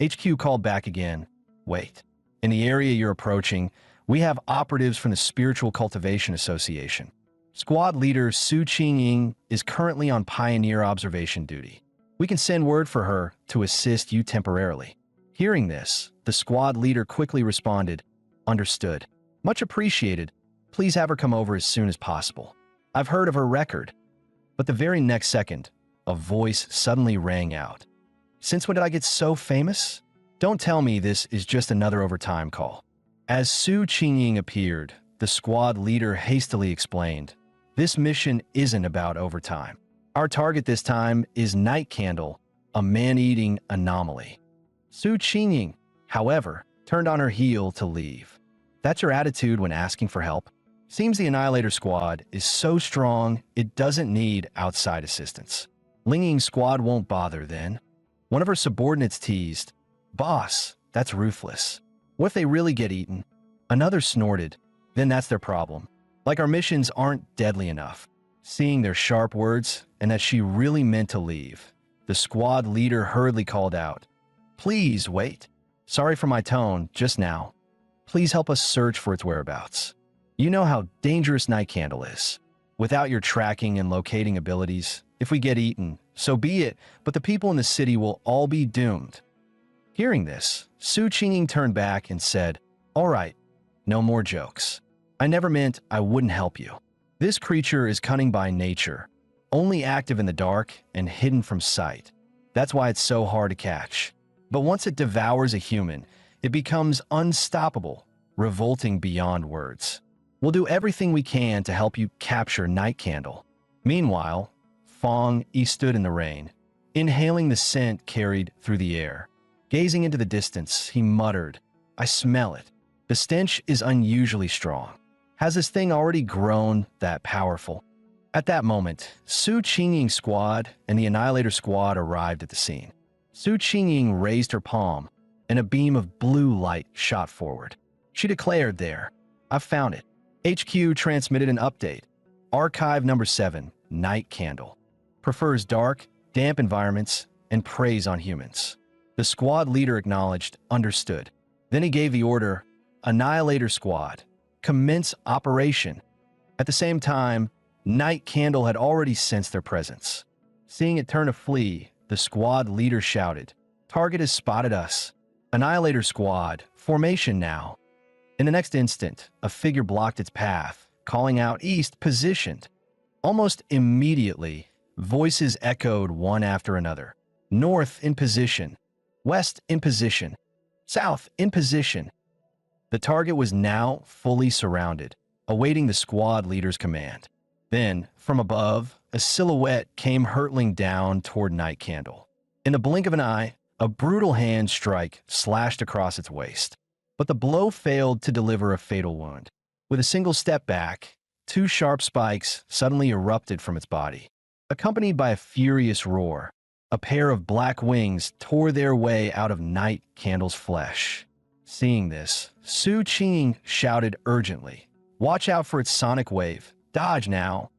[SPEAKER 1] HQ called back again. Wait. In the area you're approaching, we have operatives from the Spiritual Cultivation Association. Squad leader Su Qingying is currently on pioneer observation duty. We can send word for her to assist you temporarily. Hearing this, the squad leader quickly responded, understood. Much appreciated. Please have her come over as soon as possible. I've heard of her record. But the very next second, a voice suddenly rang out. Since when did I get so famous? Don't tell me this is just another overtime call. As Su Qingying appeared, the squad leader hastily explained, this mission isn't about overtime. Our target this time is Night Candle, a man-eating anomaly. Su Qingying, however, turned on her heel to leave. That's your attitude when asking for help? Seems the Annihilator Squad is so strong it doesn't need outside assistance. Linging Squad won't bother then. One of her subordinates teased, Boss, That's ruthless. What if they really get eaten? Another snorted. Then that's their problem. Like our missions aren't deadly enough. Seeing their sharp words and that she really meant to leave, the squad leader hurriedly called out, "Please wait. Sorry for my tone just now. Please help us search for its whereabouts. You know how dangerous Night Candle is. Without your tracking and locating abilities, if we get eaten, so be it, but the people in the city will all be doomed." Hearing this, Su Qingying turned back and said, "All right, no more jokes. I never meant I wouldn't help you. This creature is cunning by nature, only active in the dark and hidden from sight. That's why it's so hard to catch. But once it devours a human, it becomes unstoppable, revolting beyond words. We'll do everything we can to help you capture Night Candle." Meanwhile, Fong Yi stood in the rain, inhaling the scent carried through the air. Gazing into the distance, he muttered, "I smell it. The stench is unusually strong. Has this thing already grown that powerful?" At that moment, Su Qingying's squad and the Annihilator squad arrived at the scene. Su Qingying raised her palm, and a beam of blue light shot forward. She declared there, "I've found it." HQ transmitted an update. Archive number 7, Night Candle. Prefers dark, damp environments and preys on humans. The squad leader acknowledged, understood. Then he gave the order, "Annihilator squad, commence operation." At the same time, Night Candle had already sensed their presence. Seeing it turn to flee, the squad leader shouted, "Target has spotted us. Annihilator squad, formation now." In the next instant, a figure blocked its path, calling out, "East positioned." Almost immediately, voices echoed one after another. "North in position. West in position. South in position." The target was now fully surrounded, awaiting the squad leader's command. Then, from above, a silhouette came hurtling down toward Night Candle. In the blink of an eye, a brutal hand strike slashed across its waist. But the blow failed to deliver a fatal wound. With a single step back, 2 sharp spikes suddenly erupted from its body. Accompanied by a furious roar, a pair of black wings tore their way out of Night Candle's flesh. Seeing this, Su Qingying shouted urgently, "Watch out for its sonic wave. Dodge now."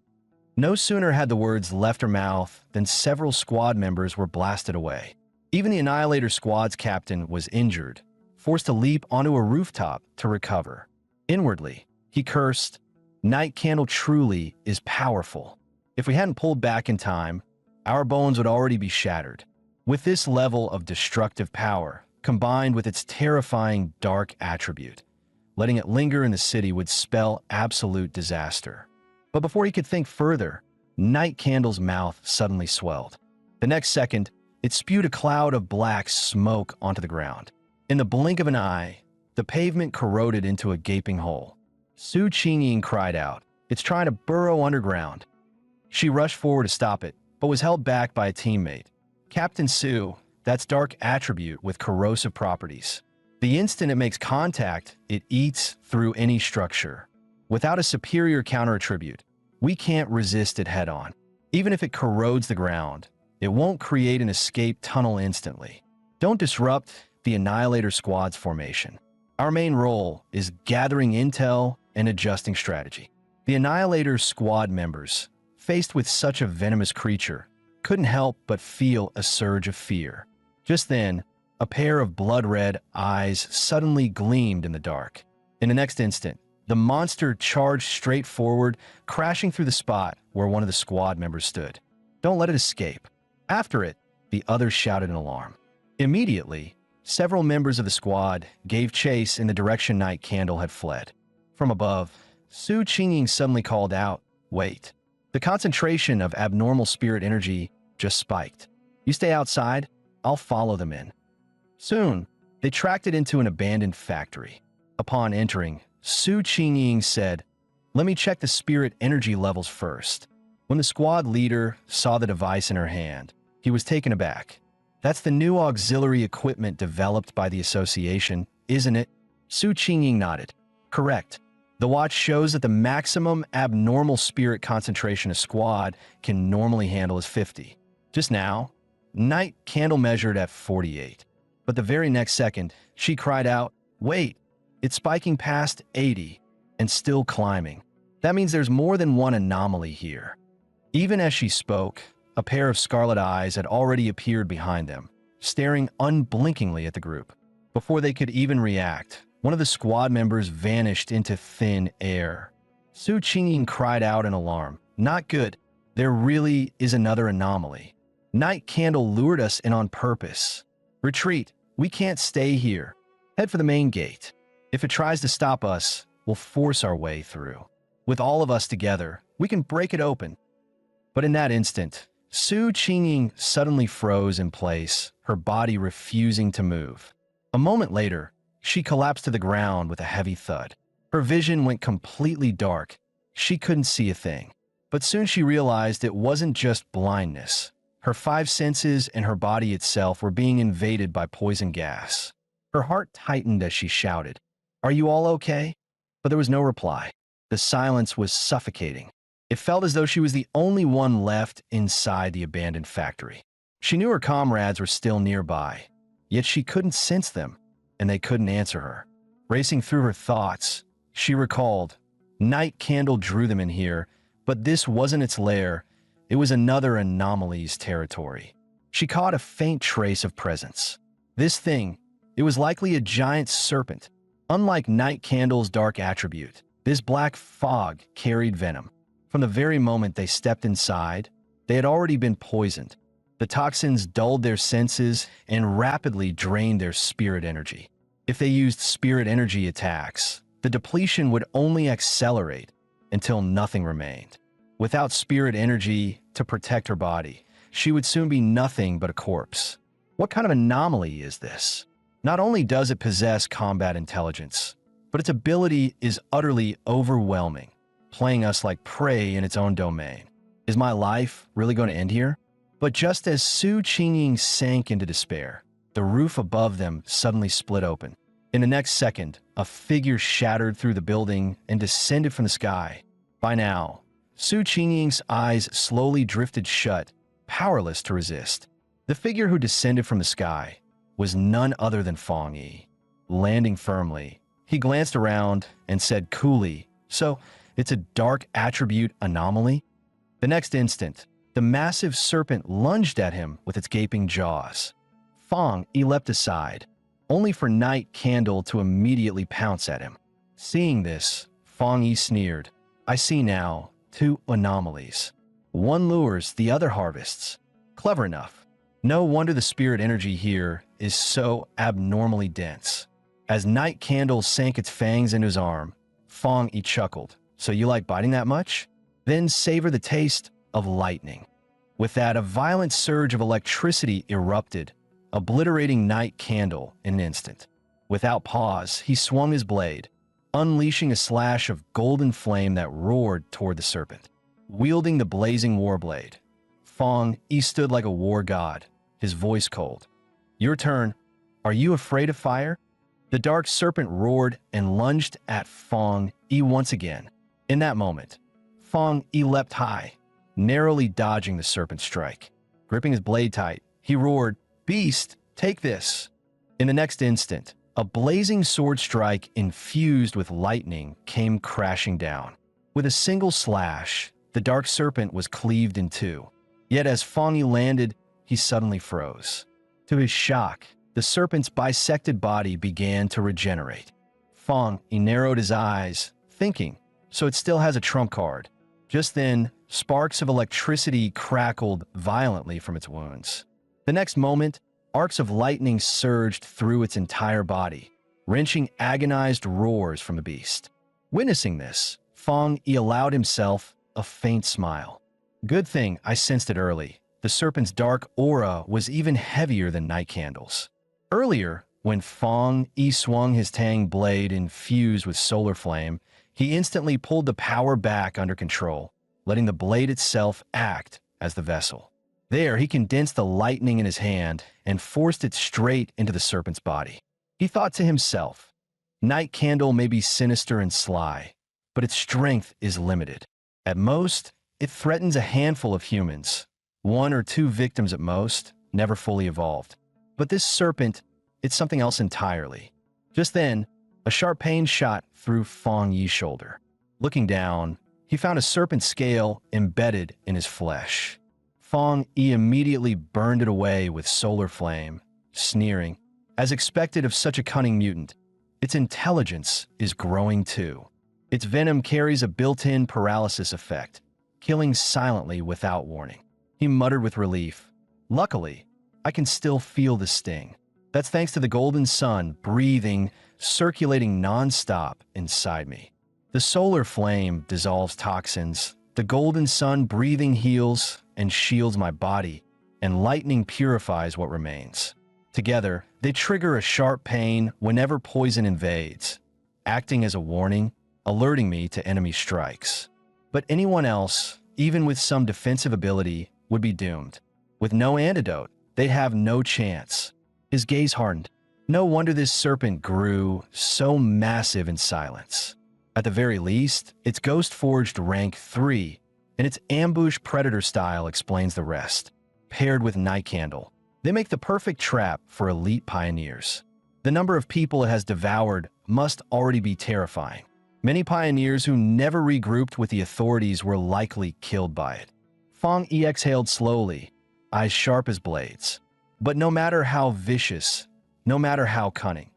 [SPEAKER 1] No sooner had the words left her mouth than several squad members were blasted away. Even the Annihilator squad's captain was injured, forced to leap onto a rooftop to recover. Inwardly, he cursed, "Night Candle truly is powerful. If we hadn't pulled back in time, our bones would already be shattered." With this level of destructive power, combined with its terrifying dark attribute, letting it linger in the city would spell absolute disaster. But before he could think further, Night Candle's mouth suddenly swelled. The next second, it spewed a cloud of black smoke onto the ground. In the blink of an eye, the pavement corroded into a gaping hole. Su Qingying cried out, "It's trying to burrow underground." She rushed forward to stop it, but was held back by a teammate. "Captain Su, that's dark attribute with corrosive properties. The instant it makes contact, it eats through any structure. Without a superior counter attribute, we can't resist it head-on. Even if it corrodes the ground, it won't create an escape tunnel instantly. Don't disrupt the Annihilator squad's formation. Our main role is gathering intel and adjusting strategy." The Annihilator squad members, faced with such a venomous creature, couldn't help but feel a surge of fear. Just then, a pair of blood-red eyes suddenly gleamed in the dark. In the next instant, the monster charged straight forward, crashing through the spot where one of the squad members stood. "Don't let it escape." After it, the others shouted in alarm. Immediately, several members of the squad gave chase in the direction Night Candle had fled. From above, Su Qingying suddenly called out, "Wait." The concentration of abnormal spirit energy just spiked. "You stay outside, I'll follow them in." Soon, they tracked it into an abandoned factory. Upon entering, Su Qingying said, "Let me check the spirit energy levels first." When the squad leader saw the device in her hand, he was taken aback. "That's the new auxiliary equipment developed by the association, isn't it?" Su Qingying nodded. "Correct. The watch shows that the maximum abnormal spirit concentration a squad can normally handle is 50. Just now, Night Candle measured at 48. But the very next second, she cried out, "Wait, it's spiking past 80 and still climbing. That means there's more than one anomaly here." Even as she spoke, a pair of scarlet eyes had already appeared behind them, staring unblinkingly at the group. Before they could even react, one of the squad members vanished into thin air. Su Qingying cried out in alarm. "Not good. There really is another anomaly. Night Candle lured us in on purpose. Retreat. We can't stay here. Head for the main gate. If it tries to stop us, we'll force our way through. With all of us together, we can break it open." But in that instant, Su Qingying suddenly froze in place, her body refusing to move. A moment later, she collapsed to the ground with a heavy thud. Her vision went completely dark. She couldn't see a thing. But soon she realized it wasn't just blindness. Her five senses and her body itself were being invaded by poison gas. Her heart tightened as she shouted, "Are you all okay?" But there was no reply. The silence was suffocating. It felt as though she was the only one left inside the abandoned factory. She knew her comrades were still nearby, yet she couldn't sense them, and they couldn't answer her. Racing through her thoughts, she recalled, Night Candle drew them in here, but this wasn't its lair. It was another anomaly's territory. She caught a faint trace of presence. This thing, it was likely a giant serpent. Unlike Night Candle's dark attribute, this black fog carried venom. From the very moment they stepped inside, they had already been poisoned. The toxins dulled their senses and rapidly drained their spirit energy. If they used spirit energy attacks, the depletion would only accelerate until nothing remained. Without spirit energy to protect her body, she would soon be nothing but a corpse. What kind of anomaly is this? Not only does it possess combat intelligence, but its ability is utterly overwhelming, playing us like prey in its own domain. Is my life really going to end here? But just as Su Qingying sank into despair, the roof above them suddenly split open. In the next second, a figure shattered through the building and descended from the sky. By now, Su Qingying's eyes slowly drifted shut, powerless to resist. The figure who descended from the sky was none other than Fong Yi. Landing firmly, he glanced around and said coolly, "So, it's a dark attribute anomaly?" The next instant, the massive serpent lunged at him with its gaping jaws. Fong Yi leapt aside, only for Night Candle to immediately pounce at him. Seeing this, Fong Yi sneered, "I see now, two anomalies. One lures, the other harvests. Clever enough. No wonder the spirit energy here is so abnormally dense." As Night Candle sank its fangs into his arm, Fong Yi chuckled. "So you like biting that much? Then savor the taste of lightning." With that, a violent surge of electricity erupted, obliterating Night Candle in an instant. Without pause, he swung his blade, unleashing a slash of golden flame that roared toward the serpent. Wielding the blazing warblade, Fong Yi stood like a war god, his voice cold. "Your turn. Are you afraid of fire?" The dark serpent roared and lunged at Fong Yi once again. In that moment, Fong Yi leapt high, narrowly dodging the serpent's strike. Gripping his blade tight, he roared, "Beast, take this!" In the next instant, a blazing sword strike infused with lightning came crashing down. With a single slash, the dark serpent was cleaved in two. Yet as Fong Yi landed, he suddenly froze. To his shock, the serpent's bisected body began to regenerate. Fong Yi narrowed his eyes, thinking, so it still has a trump card. Just then, sparks of electricity crackled violently from its wounds. The next moment, arcs of lightning surged through its entire body, wrenching agonized roars from the beast. Witnessing this, Fong Yi allowed himself a faint smile. Good thing I sensed it early. The serpent's dark aura was even heavier than Night Candle's. Earlier, when Fong Yi swung his tang blade infused with solar flame, he instantly pulled the power back under control, letting the blade itself act as the vessel. There, he condensed the lightning in his hand and forced it straight into the serpent's body. He thought to himself, Night Candle may be sinister and sly, but its strength is limited. At most, it threatens a handful of humans, one or two victims at most, never fully evolved. But this serpent, It's something else entirely. Just then, a sharp pain shot through Fong Yi's shoulder. Looking down, he found a serpent scale embedded in his flesh. Fong Yi immediately burned it away with solar flame, sneering, as expected of such a cunning mutant. Its intelligence is growing too. Its venom carries a built-in paralysis effect, killing silently without warning. He muttered with relief. Luckily, I can still feel the sting. That's thanks to the golden sun breathing, circulating non-stop inside me. The solar flame dissolves toxins. The golden sun breathing heals and shields my body, and lightning purifies what remains. Together, they trigger a sharp pain whenever poison invades, acting as a warning, alerting me to enemy strikes. But anyone else, even with some defensive ability, would be doomed. With no antidote, they'd have no chance. His gaze hardened. No wonder this serpent grew so massive in silence. At the very least, its ghost forged rank 3, and its ambush predator style explains the rest. Paired with Night Candle, they make the perfect trap for elite pioneers. The number of people it has devoured must already be terrifying. Many pioneers who never regrouped with the authorities were likely killed by it. Fong Yi exhaled slowly, eyes sharp as blades. But no matter how vicious, no matter how cunning,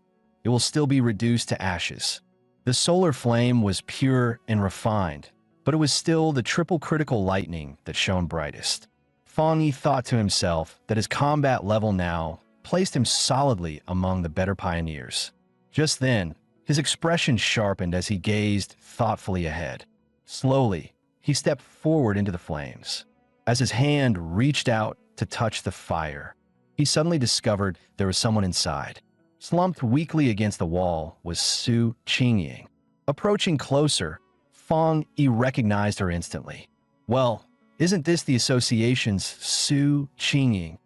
[SPEAKER 1] it will still be reduced to ashes. The solar flame was pure and refined, but it was still the triple critical lightning that shone brightest. Fong Yi thought to himself that his combat level now placed him solidly among the better pioneers. Just then, his expression sharpened as he gazed thoughtfully ahead. Slowly, he stepped forward into the flames. As his hand reached out to touch the fire, he suddenly discovered there was someone inside. Slumped weakly against the wall was Su Qingying. Approaching closer, Fong Yi recognized her instantly. Well, isn't this the association's Su Qingying?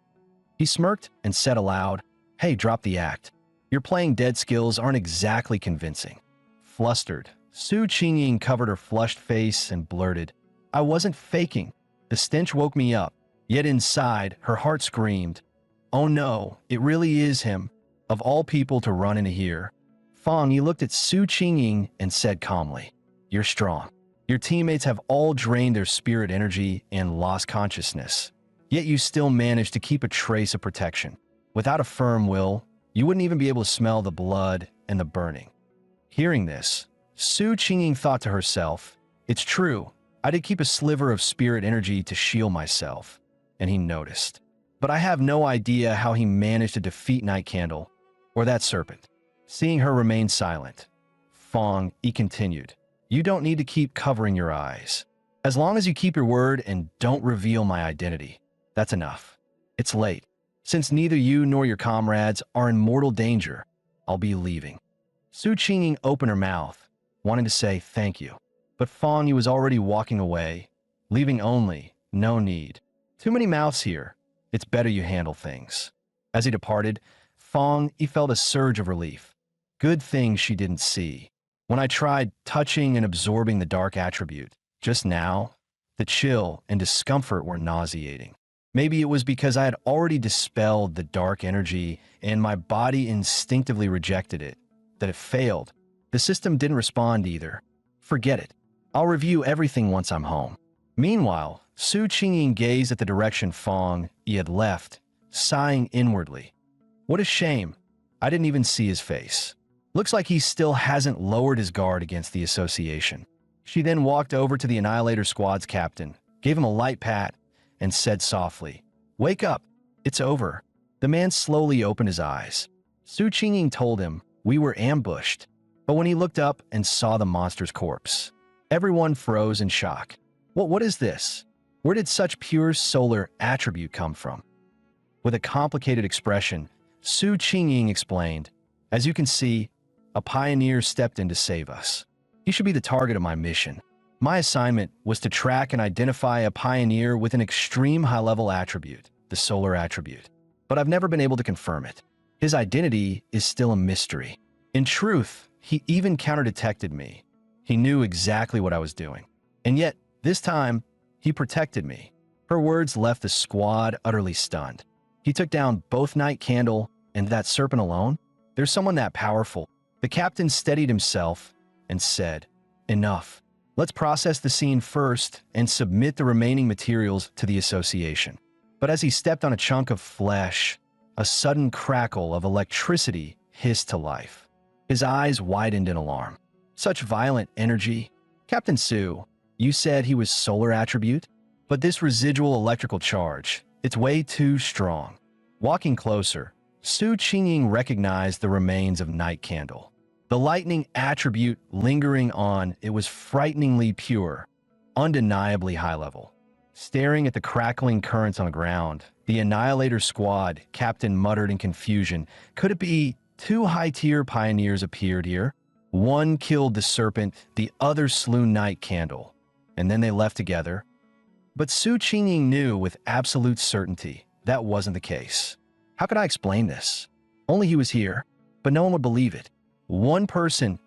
[SPEAKER 1] He smirked and said aloud, "Hey, drop the act. Your playing dead skills aren't exactly convincing." Flustered, Su Qingying covered her flushed face and blurted, "I wasn't faking. The stench woke me up." Yet inside, her heart screamed, "Oh no, it really is him. Of all people to run into here." Fong Yi looked at Su Qingying and said calmly, "You're strong. Your teammates have all drained their spirit energy and lost consciousness. Yet you still managed to keep a trace of protection. Without a firm will, you wouldn't even be able to smell the blood and the burning." Hearing this, Su Qingying thought to herself, "It's true. I did keep a sliver of spirit energy to shield myself." And he noticed. But I have no idea how he managed to defeat Night Candle or that serpent. Seeing her remain silent, Fong Yi continued, "You don't need to keep covering your eyes. As long as you keep your word and don't reveal my identity, that's enough. It's late. Since neither you nor your comrades are in mortal danger, I'll be leaving." Su Qingying opened her mouth, wanting to say thank you. But Fong Yi was already walking away, leaving only, "No need. Too many mouths here. It's better you handle things." As he departed, Fong Yi felt a surge of relief. Good thing she didn't see. When I tried touching and absorbing the dark attribute, just now, the chill and discomfort were nauseating. Maybe it was because I had already dispelled the dark energy and my body instinctively rejected it, that it failed. The system didn't respond either. Forget it. I'll review everything once I'm home. Meanwhile, Su Qingying gazed at the direction Fong Yi had left, sighing inwardly. What a shame. I didn't even see his face. Looks like he still hasn't lowered his guard against the association. She then walked over to the Annihilator Squad's captain, gave him a light pat, and said softly, "Wake up. It's over." The man slowly opened his eyes. Su Qingying told him, "We were ambushed." But when he looked up and saw the monster's corpse, everyone froze in shock. What is this? Where did such pure solar attribute come from? With a complicated expression, Su Qingying explained, "As you can see, a pioneer stepped in to save us. He should be the target of my mission. My assignment was to track and identify a pioneer with an extreme high-level attribute, the solar attribute. But I've never been able to confirm it. His identity is still a mystery. In truth, he even counter-detected me. He knew exactly what I was doing. And yet, this time, he protected me." Her words left the squad utterly stunned. He took down both Night Candle And that serpent alone? There's someone that powerful. The captain steadied himself and said, "Enough. Let's process the scene first and submit the remaining materials to the association." But as he stepped on a chunk of flesh, a sudden crackle of electricity hissed to life. His eyes widened in alarm. Such violent energy. "Captain Su, you said he was solar attribute? But this residual electrical charge, it's way too strong." Walking closer, Su Qingying recognized the remains of Night Candle. The lightning attribute lingering on it was frighteningly pure, undeniably high level. Staring at the crackling currents on the ground, the Annihilator Squad captain muttered in confusion. Could it be two high-tier pioneers appeared here? One killed the serpent, the other slew Night Candle, and then they left together. But Su Qingying knew with absolute certainty that wasn't the case. How could I explain this? Only he was here, but no one would believe it. One person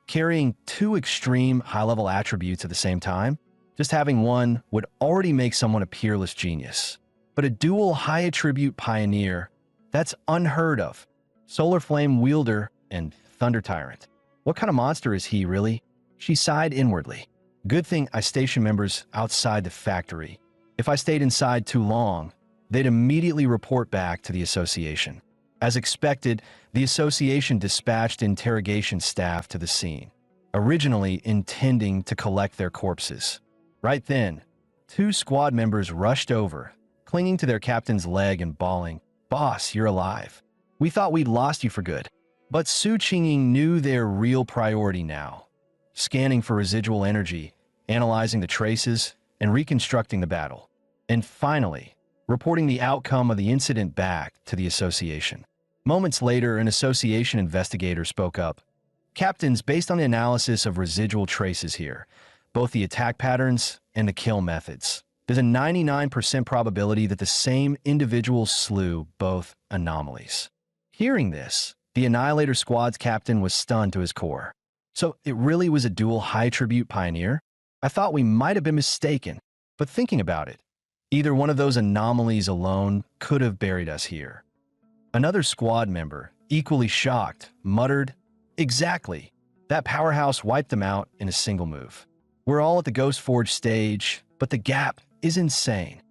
[SPEAKER 1] carrying two extreme high-level attributes at the same time, just having one would already make someone a peerless genius. But a dual high-attribute pioneer, that's unheard of. Solar Flame Wielder and Thunder Tyrant. What kind of monster is he, really? She sighed inwardly. Good thing I stationed members outside the factory. If I stayed inside too long, they'd immediately report back to the association. As expected, the association dispatched interrogation staff to the scene, originally intending to collect their corpses. Right then, two squad members rushed over, clinging to their captain's leg and bawling, "Boss, you're alive. We thought we'd lost you for good." But Su Qingying knew their real priority now, scanning for residual energy, analyzing the traces, and reconstructing the battle. And finally, reporting the outcome of the incident back to the association. Moments later, an association investigator spoke up. "Captains, based on the analysis of residual traces here, both the attack patterns and the kill methods, there's a 99% probability that the same individual slew both anomalies." Hearing this, the Annihilator Squad's captain was stunned to his core. So it really was a dual high-tribute pioneer? I thought we might have been mistaken, but thinking about it, either one of those anomalies alone could have buried us here. Another squad member, equally shocked, muttered, "Exactly. That powerhouse wiped them out in a single move. We're all at the Ghost Forge stage, but the gap is insane."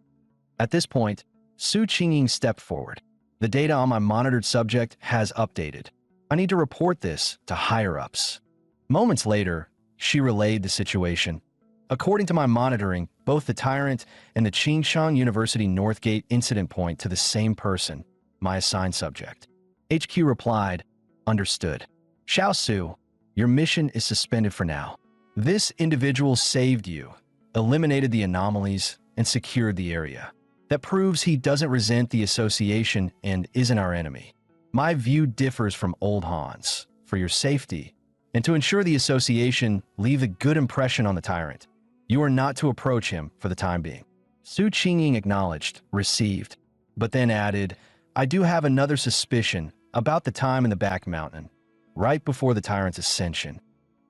[SPEAKER 1] At this point, Su Qingying stepped forward. "The data on my monitored subject has updated. I need to report this to higher-ups." Moments later, she relayed the situation. "According to my monitoring, both the Tyrant and the Qingshan University Northgate incident point to the same person, my assigned subject." HQ replied, "Understood. Xiao Su, your mission is suspended for now. This individual saved you, eliminated the anomalies, and secured the area. That proves he doesn't resent the association and isn't our enemy. My view differs from Old Han's. For your safety, and to ensure the association leave a good impression on the Tyrant, you are not to approach him for the time being." Su Qingying acknowledged, received, but then added, "I do have another suspicion about the time in the back mountain, right before the Tyrant's ascension.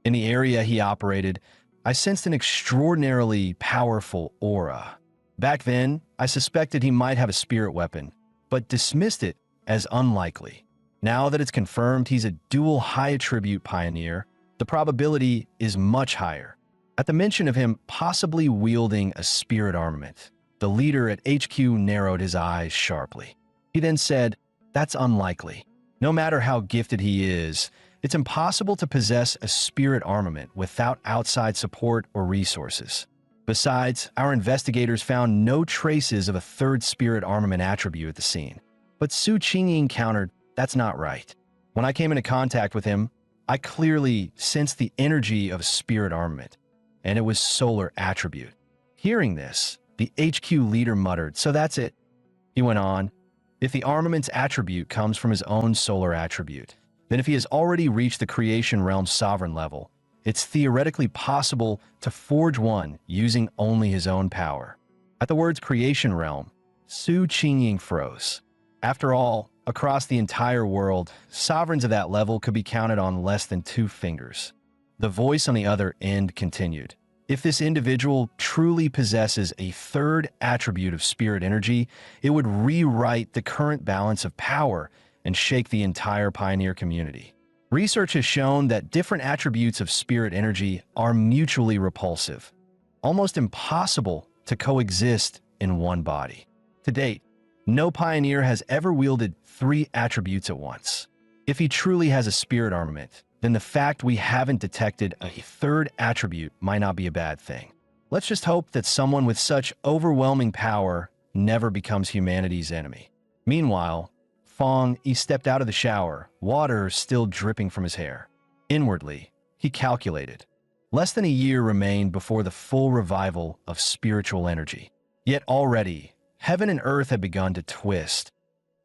[SPEAKER 1] In the area he operated, I sensed an extraordinarily powerful aura. Back then, I suspected he might have a spirit weapon, but dismissed it as unlikely. Now that it's confirmed he's a dual high-attribute pioneer, the probability is much higher." At the mention of him possibly wielding a spirit armament, the leader at HQ narrowed his eyes sharply. He then said, "That's unlikely. No matter how gifted he is, it's impossible to possess a spirit armament without outside support or resources. Besides, our investigators found no traces of a third spirit armament attribute at the scene." But Su Qingying countered, "That's not right. When I came into contact with him, I clearly sensed the energy of a spirit armament, and it was solar attribute." Hearing this, the HQ leader muttered, "So that's it." He went on, "If the armament's attribute comes from his own solar attribute, then if he has already reached the creation realm's sovereign level, it's theoretically possible to forge one using only his own power." At the words creation realm, Su Qingying froze. After all, across the entire world, sovereigns of that level could be counted on less than 2 fingers. The voice on the other end continued, "If this individual truly possesses a third attribute of spirit energy, it would rewrite the current balance of power and shake the entire pioneer community. Research has shown that different attributes of spirit energy are mutually repulsive, almost impossible to coexist in one body. To date, no pioneer has ever wielded three attributes at once. If he truly has a spirit armament, then the fact we haven't detected a third attribute might not be a bad thing. Let's just hope that someone with such overwhelming power never becomes humanity's enemy. Meanwhile, Fong Yi stepped out of the shower, water still dripping from his hair. Inwardly, he calculated. Less than a year remained before the full revival of spiritual energy. Yet already, heaven and earth had begun to twist,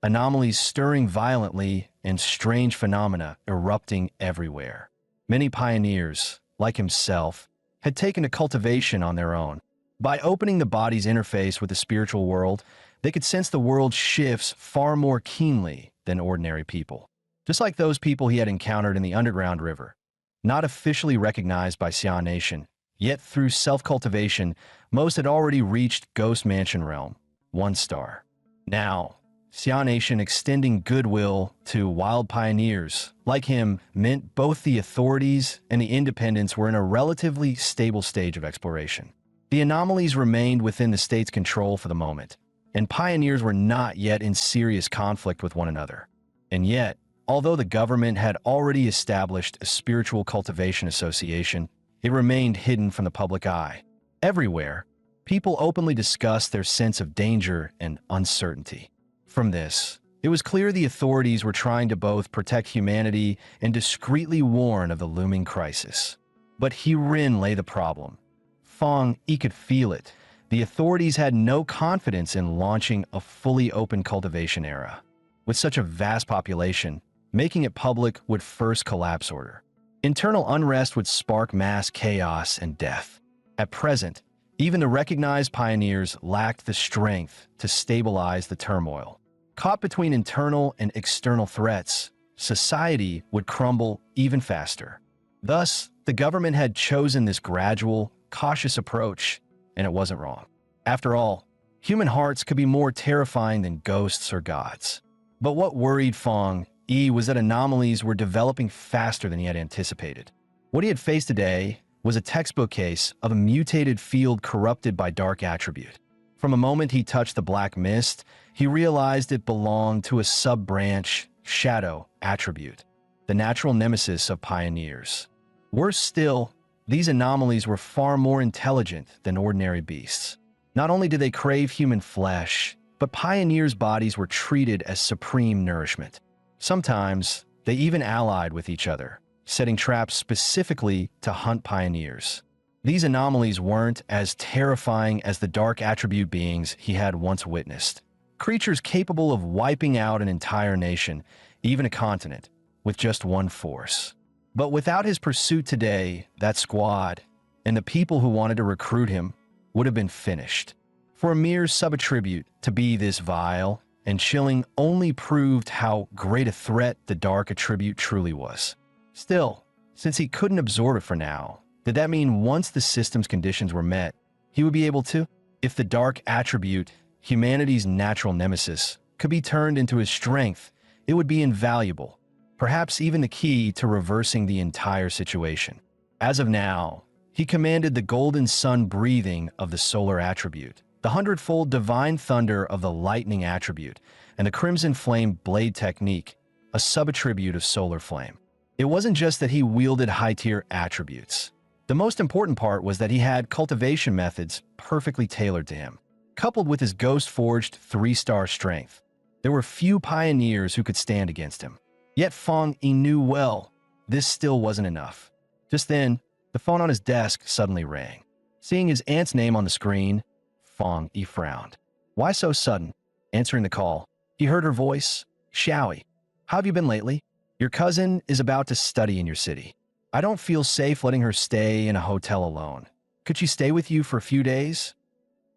[SPEAKER 1] anomalies stirring violently and strange phenomena erupting everywhere. Many pioneers, like himself, had taken to cultivation on their own. By opening the body's interface with the spiritual world, they could sense the world's shifts far more keenly than ordinary people. Just like those people he had encountered in the underground river. Not officially recognized by Xia Nation, yet through self-cultivation, most had already reached Ghost Mansion realm, 1 star. Now, Xia Nation extending goodwill to wild pioneers like him meant both the authorities and the independents were in a relatively stable stage of exploration. The anomalies remained within the state's control for the moment, and pioneers were not yet in serious conflict with one another. And yet, although the government had already established a spiritual cultivation association, it remained hidden from the public eye. Everywhere, people openly discussed their sense of danger and uncertainty. From this, it was clear the authorities were trying to both protect humanity and discreetly warn of the looming crisis. But herein lay the problem. Fong Yi could feel it. The authorities had no confidence in launching a fully open cultivation era. With such a vast population, making it public would first collapse order. Internal unrest would spark mass chaos and death. At present, even the recognized pioneers lacked the strength to stabilize the turmoil. Caught between internal and external threats, society would crumble even faster. Thus, the government had chosen this gradual, cautious approach, and it wasn't wrong. After all, human hearts could be more terrifying than ghosts or gods. But what worried Fong Yi was that anomalies were developing faster than he had anticipated. What he had faced today was a textbook case of a mutated field corrupted by dark attribute. From a moment he touched the black mist, he realized it belonged to a sub-branch, shadow attribute, the natural nemesis of pioneers. Worse still, these anomalies were far more intelligent than ordinary beasts. Not only did they crave human flesh, but pioneers' bodies were treated as supreme nourishment. Sometimes, they even allied with each other, setting traps specifically to hunt pioneers. These anomalies weren't as terrifying as the dark attribute beings he had once witnessed. Creatures capable of wiping out an entire nation, even a continent, with just one force. But without his pursuit today, that squad, and the people who wanted to recruit him, would have been finished. For a mere sub-attribute to be this vile and chilling only proved how great a threat the dark attribute truly was. Still, since he couldn't absorb it for now, did that mean once the system's conditions were met, he would be able to? If the dark attribute, humanity's natural nemesis, could be turned into his strength, it would be invaluable. Perhaps even the key to reversing the entire situation. As of now, he commanded the golden sun breathing of the solar attribute, the 100-fold divine thunder of the lightning attribute, and the crimson flame blade technique, a sub-attribute of solar flame. It wasn't just that he wielded high-tier attributes. The most important part was that he had cultivation methods perfectly tailored to him, coupled with his ghost-forged 3-star strength. There were few pioneers who could stand against him. Yet Fong Yi knew well, this still wasn't enough. Just then, the phone on his desk suddenly rang. Seeing his aunt's name on the screen, Fong Yi frowned. Why so sudden? Answering the call, he heard her voice. Xiaoyi, how have you been lately? Your cousin is about to study in your city. I don't feel safe letting her stay in a hotel alone. Could she stay with you for a few days?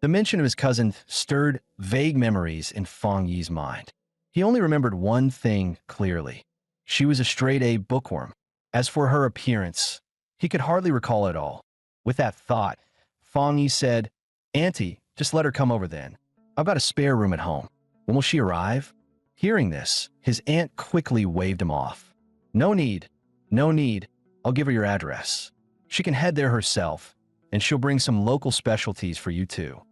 [SPEAKER 1] The mention of his cousin stirred vague memories in Fong Yi's mind. He only remembered one thing clearly. She was a straight-A bookworm. As for her appearance, he could hardly recall it all. With that thought, Fong Yi said, Auntie, just let her come over then. I've got a spare room at home. When will she arrive? Hearing this, his aunt quickly waved him off. No need. No need. I'll give her your address. She can head there herself, and she'll bring some local specialties for you too.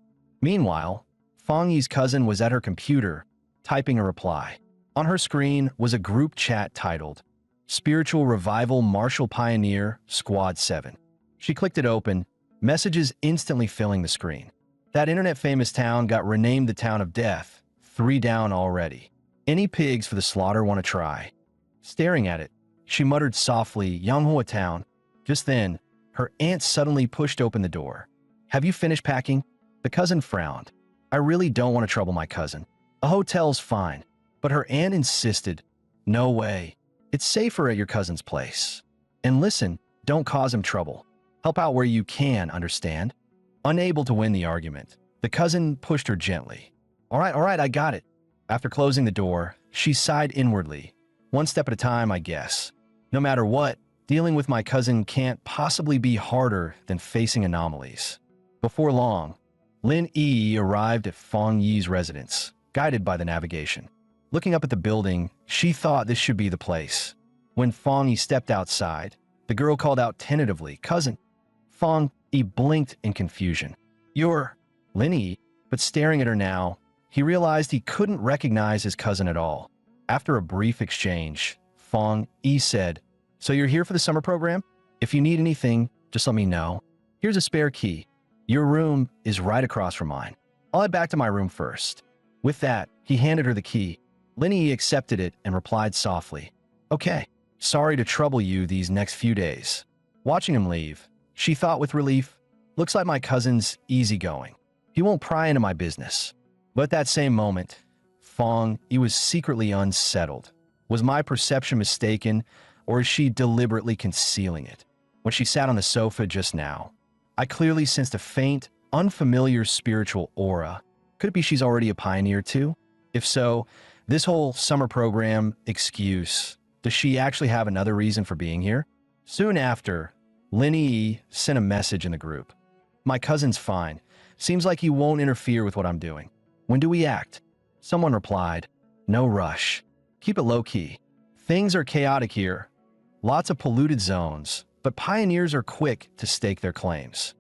[SPEAKER 1] Meanwhile, Fong Yi's cousin was at her computer, typing a reply. On her screen was a group chat titled, Spiritual Revival Martial Pioneer Squad 7. She clicked it open, messages instantly filling the screen. That internet-famous town got renamed the Town of Death, 3 down already. Any pigs for the slaughter want to try? Staring at it, she muttered softly, Yanghua Town. Just then, her aunt suddenly pushed open the door. Have you finished packing? The cousin frowned. I really don't want to trouble my cousin. A hotel's fine. But her aunt insisted. No way. It's safer at your cousin's place. And listen, don't cause him trouble. Help out where you can, understand? Unable to win the argument, the cousin pushed her gently. All right, I got it. After closing the door, she sighed inwardly. One step at a time, I guess. No matter what, dealing with my cousin can't possibly be harder than facing anomalies. Before long, Lin Yi arrived at Fong Yi's residence, guided by the navigation. Looking up at the building, she thought this should be the place. When Fong Yi stepped outside, the girl called out tentatively, Cousin. Fong Yi blinked in confusion. You're Lin Yi, but staring at her now, he realized he couldn't recognize his cousin at all. After a brief exchange, Fong Yi said, So you're here for the summer program? If you need anything, just let me know. Here's a spare key. Your room is right across from mine. I'll head back to my room first. With that, he handed her the key. Lin Yi accepted it and replied softly, Okay, sorry to trouble you these next few days. Watching him leave, she thought with relief, Looks like my cousin's easygoing. He won't pry into my business. But at that same moment, Fong Yi was secretly unsettled. Was my perception mistaken, or is she deliberately concealing it? When she sat on the sofa just now, I clearly sensed a faint, unfamiliar spiritual aura. Could it be she's already a pioneer too? If so, this whole summer program excuse, does she actually have another reason for being here? Soon after, Lin Yi sent a message in the group. My cousin's fine. Seems like he won't interfere with what I'm doing. When do we act? Someone replied, No rush. Keep it low-key. Things are chaotic here. Lots of polluted zones, but pioneers are quick to stake their claims.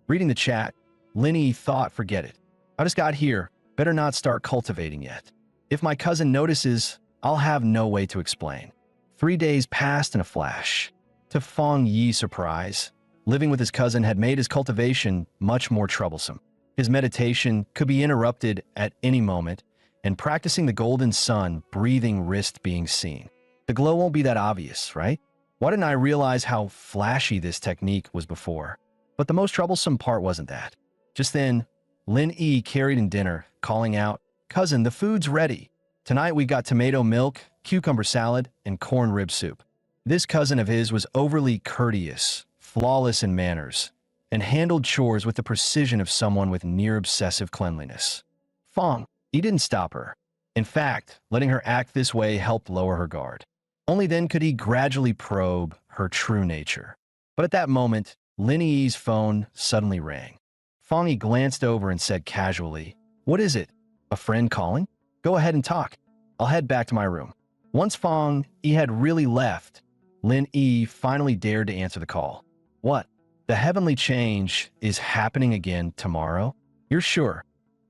[SPEAKER 1] Reading the chat, Lin Yi thought, forget it. I just got here. Better not start cultivating yet. If my cousin notices, I'll have no way to explain. 3 days passed in a flash. To Fong Yi's surprise, living with his cousin had made his cultivation much more troublesome. His meditation could be interrupted at any moment, and practicing the golden sun breathing risked being seen. The glow won't be that obvious, right? Why didn't I realize how flashy this technique was before? But the most troublesome part wasn't that. Just then, Lin Yi carried in dinner, calling out, Cousin, the food's ready. Tonight we got tomato milk, cucumber salad, and corn rib soup. This cousin of his was overly courteous, flawless in manners, and handled chores with the precision of someone with near-obsessive cleanliness. Fong Yi didn't stop her. In fact, letting her act this way helped lower her guard. Only then could he gradually probe her true nature. But at that moment, Lin Yi's phone suddenly rang. Fong Yi glanced over and said casually, What is it? A friend calling? Go ahead and talk. I'll head back to my room. Once Fong Yi had really left, Lin Yi finally dared to answer the call. What? The heavenly change is happening again tomorrow? You're sure?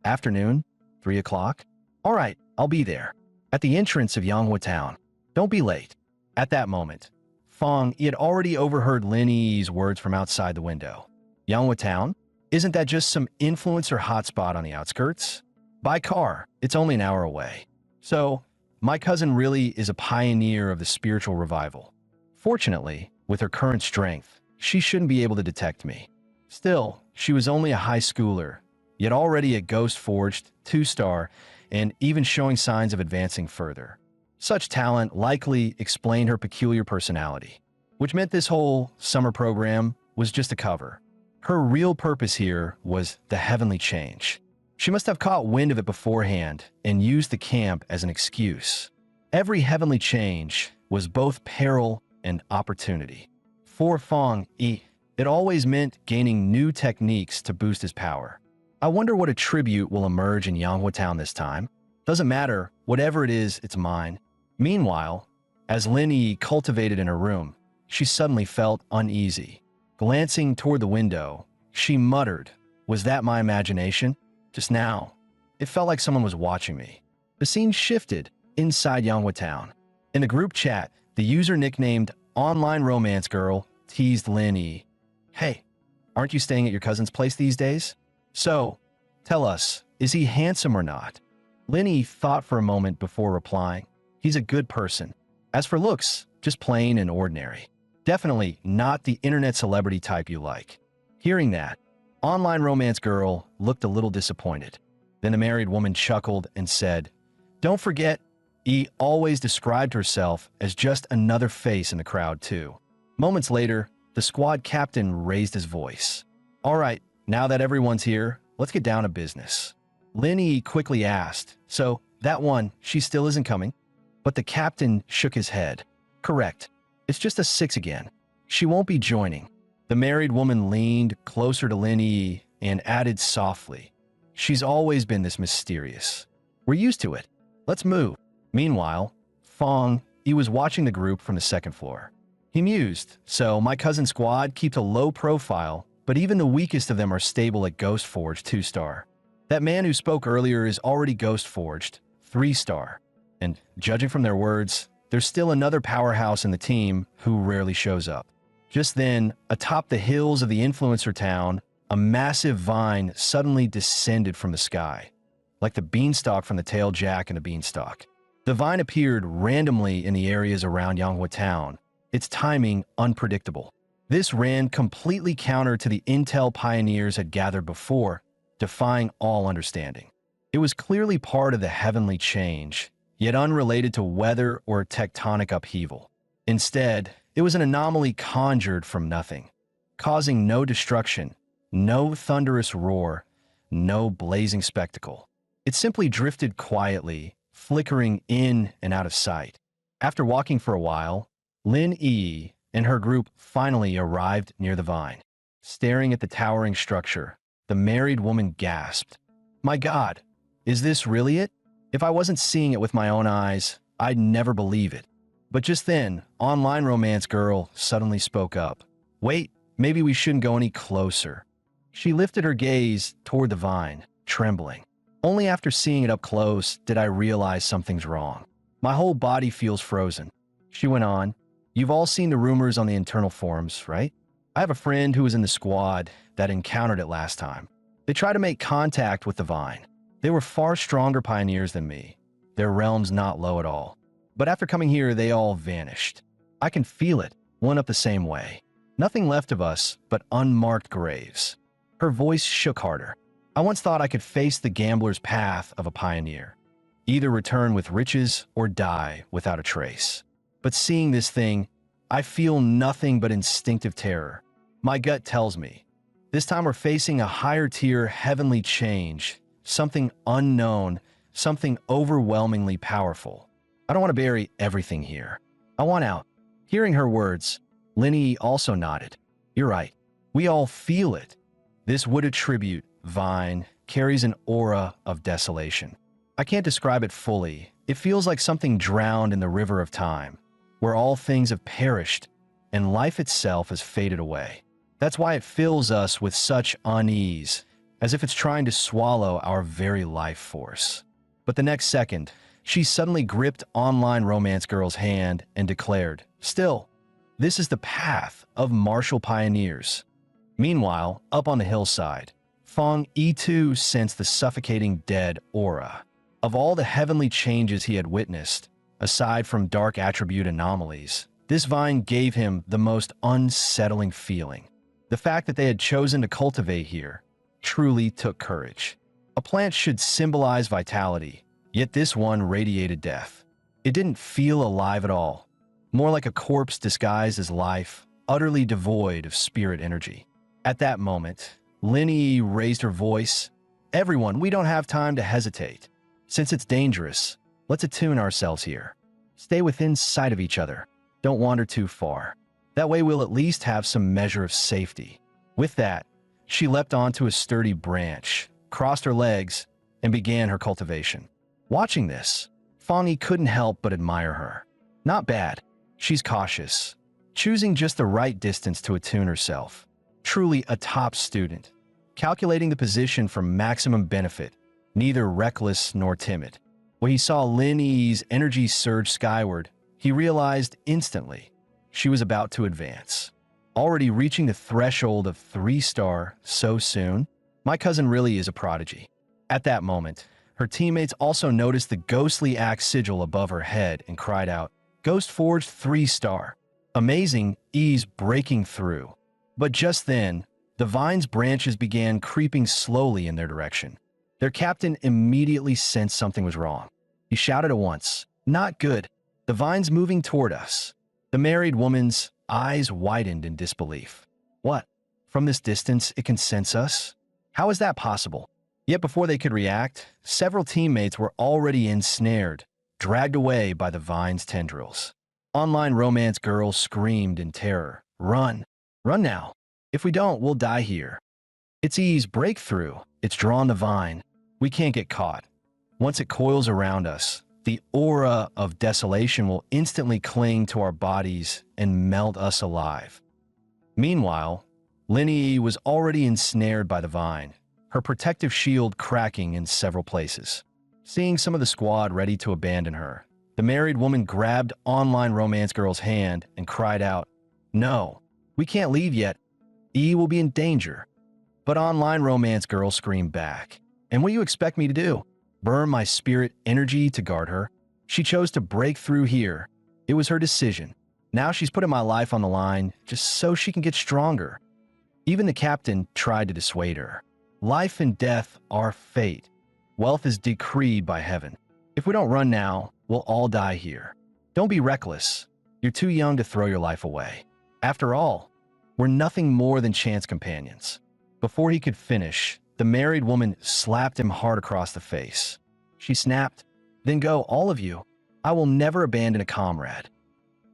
[SPEAKER 1] Afternoon? 3 o'clock? All right, I'll be there. At the entrance of Yanghua Town. Don't be late. At that moment, Fong Yi had already overheard Lin Yi's words from outside the window. Yanghua Town? Isn't that just some influencer hotspot on the outskirts? By car, it's only an hour away. So, my cousin really is a pioneer of the spiritual revival. Fortunately, with her current strength, she shouldn't be able to detect me. Still, she was only a high schooler, yet already a ghost-forged 2-star and even showing signs of advancing further. Such talent likely explained her peculiar personality, which meant this whole summer program was just a cover. Her real purpose here was the heavenly change. She must have caught wind of it beforehand and used the camp as an excuse. Every heavenly change was both peril and opportunity. For Fong Yi, it always meant gaining new techniques to boost his power. I wonder what a tribute will emerge in Yanghua Town this time. Doesn't matter, whatever it is, it's mine. Meanwhile, as Lin Yi cultivated in her room, she suddenly felt uneasy. Glancing toward the window, she muttered, "Was that my imagination? Just now, it felt like someone was watching me." The scene shifted inside Yanghua Town. In the group chat, the user nicknamed Online Romance Girl teased Lin Yi. "Hey, aren't you staying at your cousin's place these days? So, tell us, is he handsome or not?" Lin Yi thought for a moment before replying. "He's a good person. As for looks, just plain and ordinary. Definitely not the internet celebrity type you like." Hearing that, Online Romance Girl looked a little disappointed. Then the married woman chuckled and said, "Don't forget, E always described herself as just another face in the crowd too." Moments later, the squad captain raised his voice. "All right, now that everyone's here, let's get down to business." Lin Yi quickly asked, "So, that one, she still isn't coming?" But the captain shook his head. "Correct. It's just a 6 again. She won't be joining." The married woman leaned closer to Lin Yi and added softly, "She's always been this mysterious. We're used to it. Let's move." Meanwhile, Fong, he was watching the group from the second floor. He mused, "So my cousin squad keeps a low profile, but even the weakest of them are stable at Ghost Forge 2-star. That man who spoke earlier is already Ghost Forged 3-star. And judging from their words, there's still another powerhouse in the team who rarely shows up." Just then, atop the hills of the influencer town, a massive vine suddenly descended from the sky, like the beanstalk from the tail Jack and the beanstalk. The vine appeared randomly in the areas around Yanghua Town, its timing unpredictable. This ran completely counter to the intel pioneers had gathered before, defying all understanding. It was clearly part of the heavenly change, yet unrelated to weather or tectonic upheaval. Instead, it was an anomaly conjured from nothing, causing no destruction, no thunderous roar, no blazing spectacle. It simply drifted quietly, flickering in and out of sight. After walking for a while, Lin Yi and her group finally arrived near the vine. Staring at the towering structure, the married woman gasped, "My God, is this really it? If I wasn't seeing it with my own eyes, I'd never believe it." But just then, Online Romance Girl suddenly spoke up. "Wait, maybe we shouldn't go any closer." She lifted her gaze toward the vine, trembling. "Only after seeing it up close did I realize something's wrong. My whole body feels frozen." She went on, "You've all seen the rumors on the internal forums, right? I have a friend who was in the squad that encountered it last time. They tried to make contact with the vine. They were far stronger pioneers than me, their realms not low at all. But after coming here, they all vanished. I can feel it, one up the same way. Nothing left of us but unmarked graves." Her voice shook harder. "I once thought I could face the gambler's path of a pioneer, either return with riches or die without a trace. But seeing this thing, I feel nothing but instinctive terror. My gut tells me, this time we're facing a higher tier heavenly change, something unknown, something overwhelmingly powerful. I don't want to bury everything here. I want out." Hearing her words, Lin Yi also nodded. "You're right. We all feel it. This wooded tribute, vine, carries an aura of desolation. I can't describe it fully. It feels like something drowned in the river of time, where all things have perished and life itself has faded away. That's why it fills us with such unease, as if it's trying to swallow our very life force." But the next second, she suddenly gripped Online Romance Girl's hand and declared, "Still, this is the path of martial pioneers." Meanwhile, up on the hillside, Fong E2 sensed the suffocating dead aura. Of all the heavenly changes he had witnessed, aside from dark attribute anomalies, this vine gave him the most unsettling feeling. The fact that they had chosen to cultivate here truly took courage. A plant should symbolize vitality, yet this one radiated death. It didn't feel alive at all, more like a corpse disguised as life, utterly devoid of spirit energy. At that moment, Lin Yi raised her voice. "Everyone, we don't have time to hesitate. Since it's dangerous, let's attune ourselves here. Stay within sight of each other. Don't wander too far. That way we'll at least have some measure of safety." With that, she leapt onto a sturdy branch, crossed her legs, and began her cultivation. Watching this, Fong Yi couldn't help but admire her. Not bad. She's cautious, choosing just the right distance to attune herself. Truly a top student, calculating the position for maximum benefit, neither reckless nor timid. When he saw Lin Yi's energy surge skyward, he realized instantly she was about to advance. Already reaching the threshold of 3-star so soon, my cousin really is a prodigy. At that moment, her teammates also noticed the ghostly axe sigil above her head and cried out, "Ghost Forged 3-star. Amazing ease breaking through." But just then, the vine's branches began creeping slowly in their direction. Their captain immediately sensed something was wrong. He shouted at once, "Not good. The vine's moving toward us." The married woman's eyes widened in disbelief. "What? From this distance, it can sense us? How is that possible?" Yet before they could react, several teammates were already ensnared, dragged away by the vine's tendrils. Online romance girls screamed in terror, "Run! Run now! If we don't, we'll die here." It's E's breakthrough. It's drawn the vine. We can't get caught. Once it coils around us, the aura of desolation will instantly cling to our bodies and melt us alive. Meanwhile, Lin Yi was already ensnared by the vine, her protective shield cracking in several places. Seeing some of the squad ready to abandon her, the married woman grabbed online romance girl's hand and cried out, "No, we can't leave yet. E will be in danger." But online romance girl screamed back, "And what do you expect me to do? Burn my spirit energy to guard her?" She chose to break through here. It was her decision. Now she's putting my life on the line just so she can get stronger. Even the captain tried to dissuade her. Life and death are fate. Wealth is decreed by heaven. If we don't run now, we'll all die here. Don't be reckless. You're too young to throw your life away. After all, we're nothing more than chance companions. Before he could finish, the married woman slapped him hard across the face. She snapped, "Then go, all of you. I will never abandon a comrade."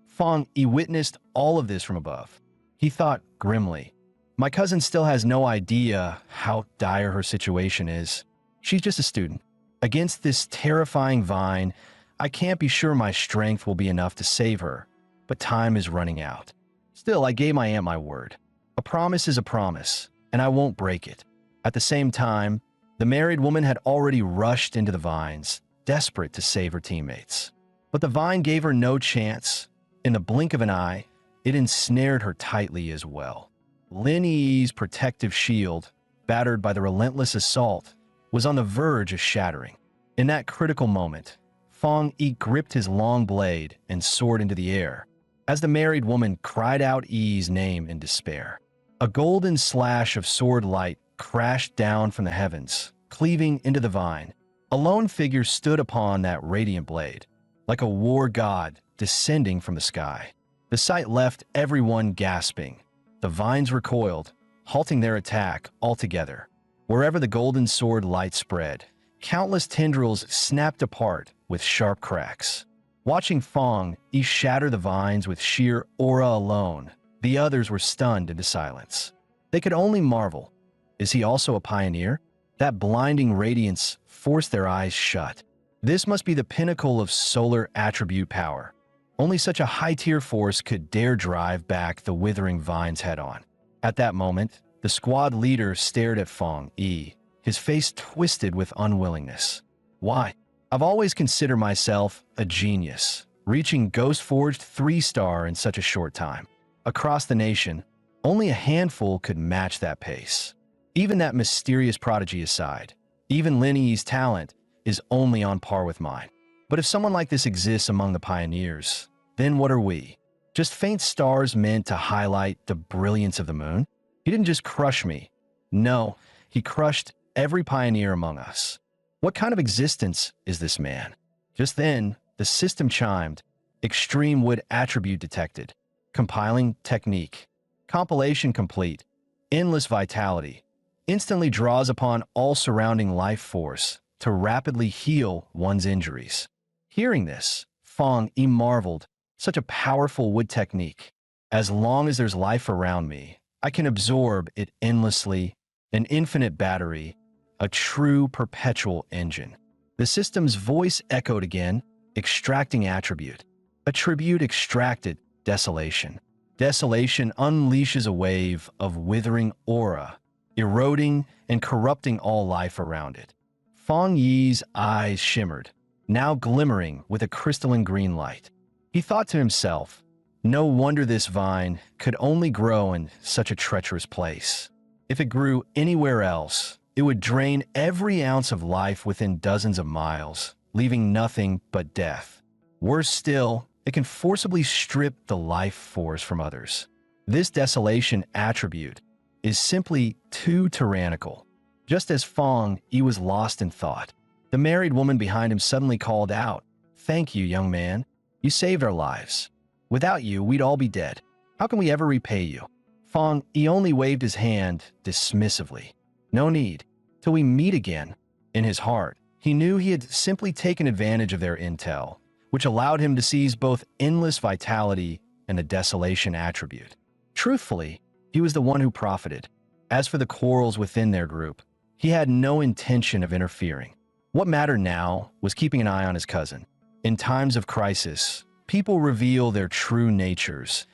[SPEAKER 1] Fong Yi witnessed all of this from above. He thought grimly, "My cousin still has no idea how dire her situation is. She's just a student. Against this terrifying vine, I can't be sure my strength will be enough to save her, but time is running out. Still, I gave my aunt my word. A promise is a promise, and I won't break it." At the same time, the married woman had already rushed into the vines, desperate to save her teammates. But the vine gave her no chance. In the blink of an eye, it ensnared her tightly as well. Lin Yi's protective shield, battered by the relentless assault, was on the verge of shattering. In that critical moment, Fong Yi gripped his long blade and soared into the air, as the married woman cried out Yi's name in despair. A golden slash of sword light crashed down from the heavens, cleaving into the vine. A lone figure stood upon that radiant blade, like a war god descending from the sky. The sight left everyone gasping. The vines recoiled, halting their attack altogether. Wherever the golden sword light spread, countless tendrils snapped apart with sharp cracks. Watching Fong Yi shatter the vines with sheer aura alone, the others were stunned into silence. They could only marvel. Is he also a pioneer? That blinding radiance forced their eyes shut. This must be the pinnacle of solar attribute power. Only such a high-tier force could dare drive back the withering vines head-on. At that moment, the squad leader stared at Fong Yi, his face twisted with unwillingness. "Why? I've always considered myself a genius, reaching Ghost Forged 3-star in such a short time. Across the nation, only a handful could match that pace. Even that mysterious prodigy aside, even Lin Yi's talent is only on par with mine. But if someone like this exists among the pioneers, then what are we? Just faint stars meant to highlight the brilliance of the moon? He didn't just crush me. No, he crushed every pioneer among us. What kind of existence is this man?" Just then, the system chimed. Extreme wood attribute detected. Compiling technique. Compilation complete. Endless vitality. Instantly draws upon all surrounding life force to rapidly heal one's injuries. Hearing this, Fong Yi marveled. Such a powerful wood technique. As long as there's life around me, I can absorb it endlessly. An infinite battery. A true perpetual engine. The system's voice echoed again, extracting attribute. Attribute extracted, desolation. Desolation unleashes a wave of withering aura, eroding and corrupting all life around it. Fang Yi's eyes shimmered, now glimmering with a crystalline green light. He thought to himself, no wonder this vine could only grow in such a treacherous place. If it grew anywhere else, it would drain every ounce of life within dozens of miles, leaving nothing but death. Worse still, it can forcibly strip the life force from others. This desolation attribute is simply too tyrannical. Just as Fang Yi was lost in thought, the married woman behind him suddenly called out, "Thank you, young man. You saved our lives. Without you, we'd all be dead. How can we ever repay you?" Fang Yi only waved his hand dismissively. No need. Till we meet again. In his heart, he knew he had simply taken advantage of their intel, which allowed him to seize both endless vitality and the desolation attribute. Truthfully, he was the one who profited. As for the quarrels within their group, he had no intention of interfering. What mattered now was keeping an eye on his cousin. In times of crisis, people reveal their true natures,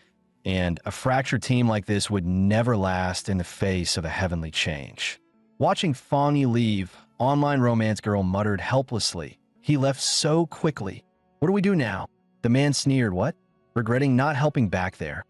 [SPEAKER 1] and a fractured team like this would never last in the face of a heavenly change. Watching Fang Yi leave, online romance girl muttered helplessly, "He left so quickly. What do we do now?" The man sneered, "What?" regretting not helping back there.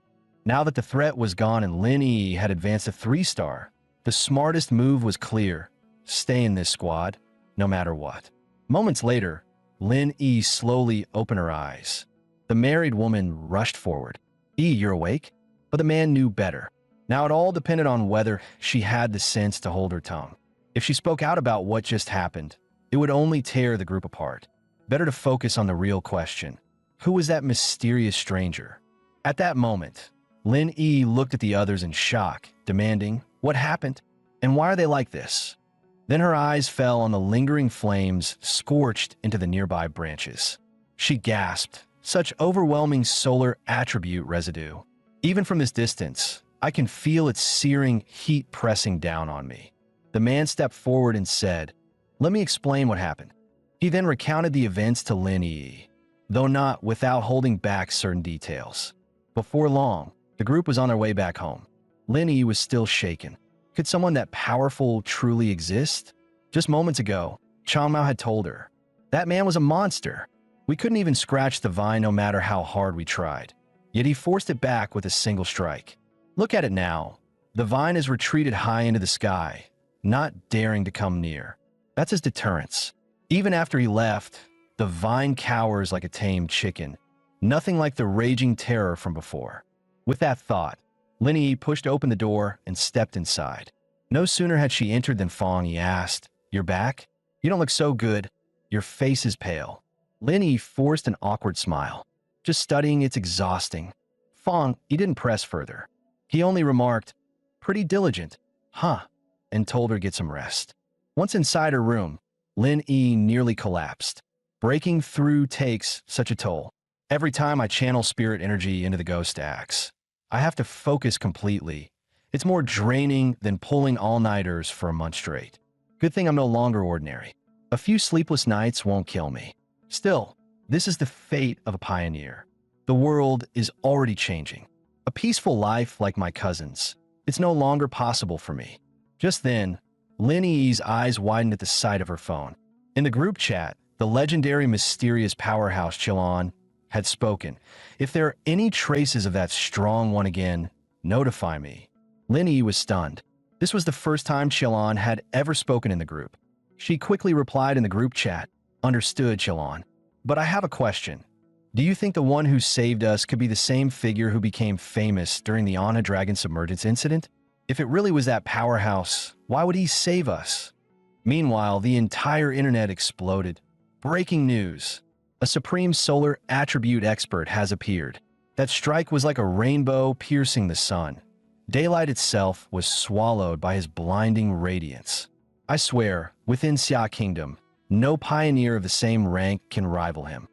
[SPEAKER 1] Now that the threat was gone and Lin Yi had advanced to 3-star, the smartest move was clear. Stay in this squad, no matter what. Moments later, Lin Yi slowly opened her eyes. The married woman rushed forward. "Yi, you're awake?" But the man knew better. Now it all depended on whether she had the sense to hold her tongue. If she spoke out about what just happened, it would only tear the group apart. Better to focus on the real question. Who was that mysterious stranger? At that moment, Lin Yi looked at the others in shock, demanding, "What happened? And why are they like this?" Then her eyes fell on the lingering flames scorched into the nearby branches. She gasped, "Such overwhelming solar attribute residue. Even from this distance, I can feel its searing heat pressing down on me." The man stepped forward and said, "Let me explain what happened." He then recounted the events to Lin Yi, though not without holding back certain details. Before long, the group was on their way back home. Lin Yi was still shaken. Could someone that powerful truly exist? Just moments ago, Chang Mao had told her, that man was a monster. We couldn't even scratch the vine no matter how hard we tried. Yet he forced it back with a single strike. Look at it now. The vine has retreated high into the sky, not daring to come near. That's his deterrence. Even after he left, the vine cowers like a tamed chicken, nothing like the raging terror from before. With that thought, Lin Yi pushed open the door and stepped inside. No sooner had she entered than Fang Yi asked, "You're back? You don't look so good. Your face is pale." Lin Yi forced an awkward smile. "Just studying, it's exhausting." Fang Yi didn't press further. He only remarked, "Pretty diligent, huh?" and told her to get some rest. Once inside her room, Lin Yi nearly collapsed. Breaking through takes such a toll. Every time I channel spirit energy into the ghost axe, I have to focus completely. It's more draining than pulling all-nighters for a month straight. Good thing I'm no longer ordinary. A few sleepless nights won't kill me. Still, this is the fate of a pioneer. The world is already changing. A peaceful life like my cousin's, it's no longer possible for me. Just then, Lin Yi's eyes widened at the sight of her phone. In the group chat, the legendary mysterious powerhouse Chilon had spoken. "If there are any traces of that strong one again, notify me." Lin Yi was stunned. This was the first time Chilon had ever spoken in the group. She quickly replied in the group chat, "Understood, Chilon. But I have a question. Do you think the one who saved us could be the same figure who became famous during the Anna Dragon submergence incident? If it really was that powerhouse, why would he save us?" Meanwhile, the entire internet exploded. Breaking news. A supreme solar attribute expert has appeared. That strike was like a rainbow piercing the sun. Daylight itself was swallowed by his blinding radiance. I swear, within Xia Kingdom, no pioneer of the same rank can rival him.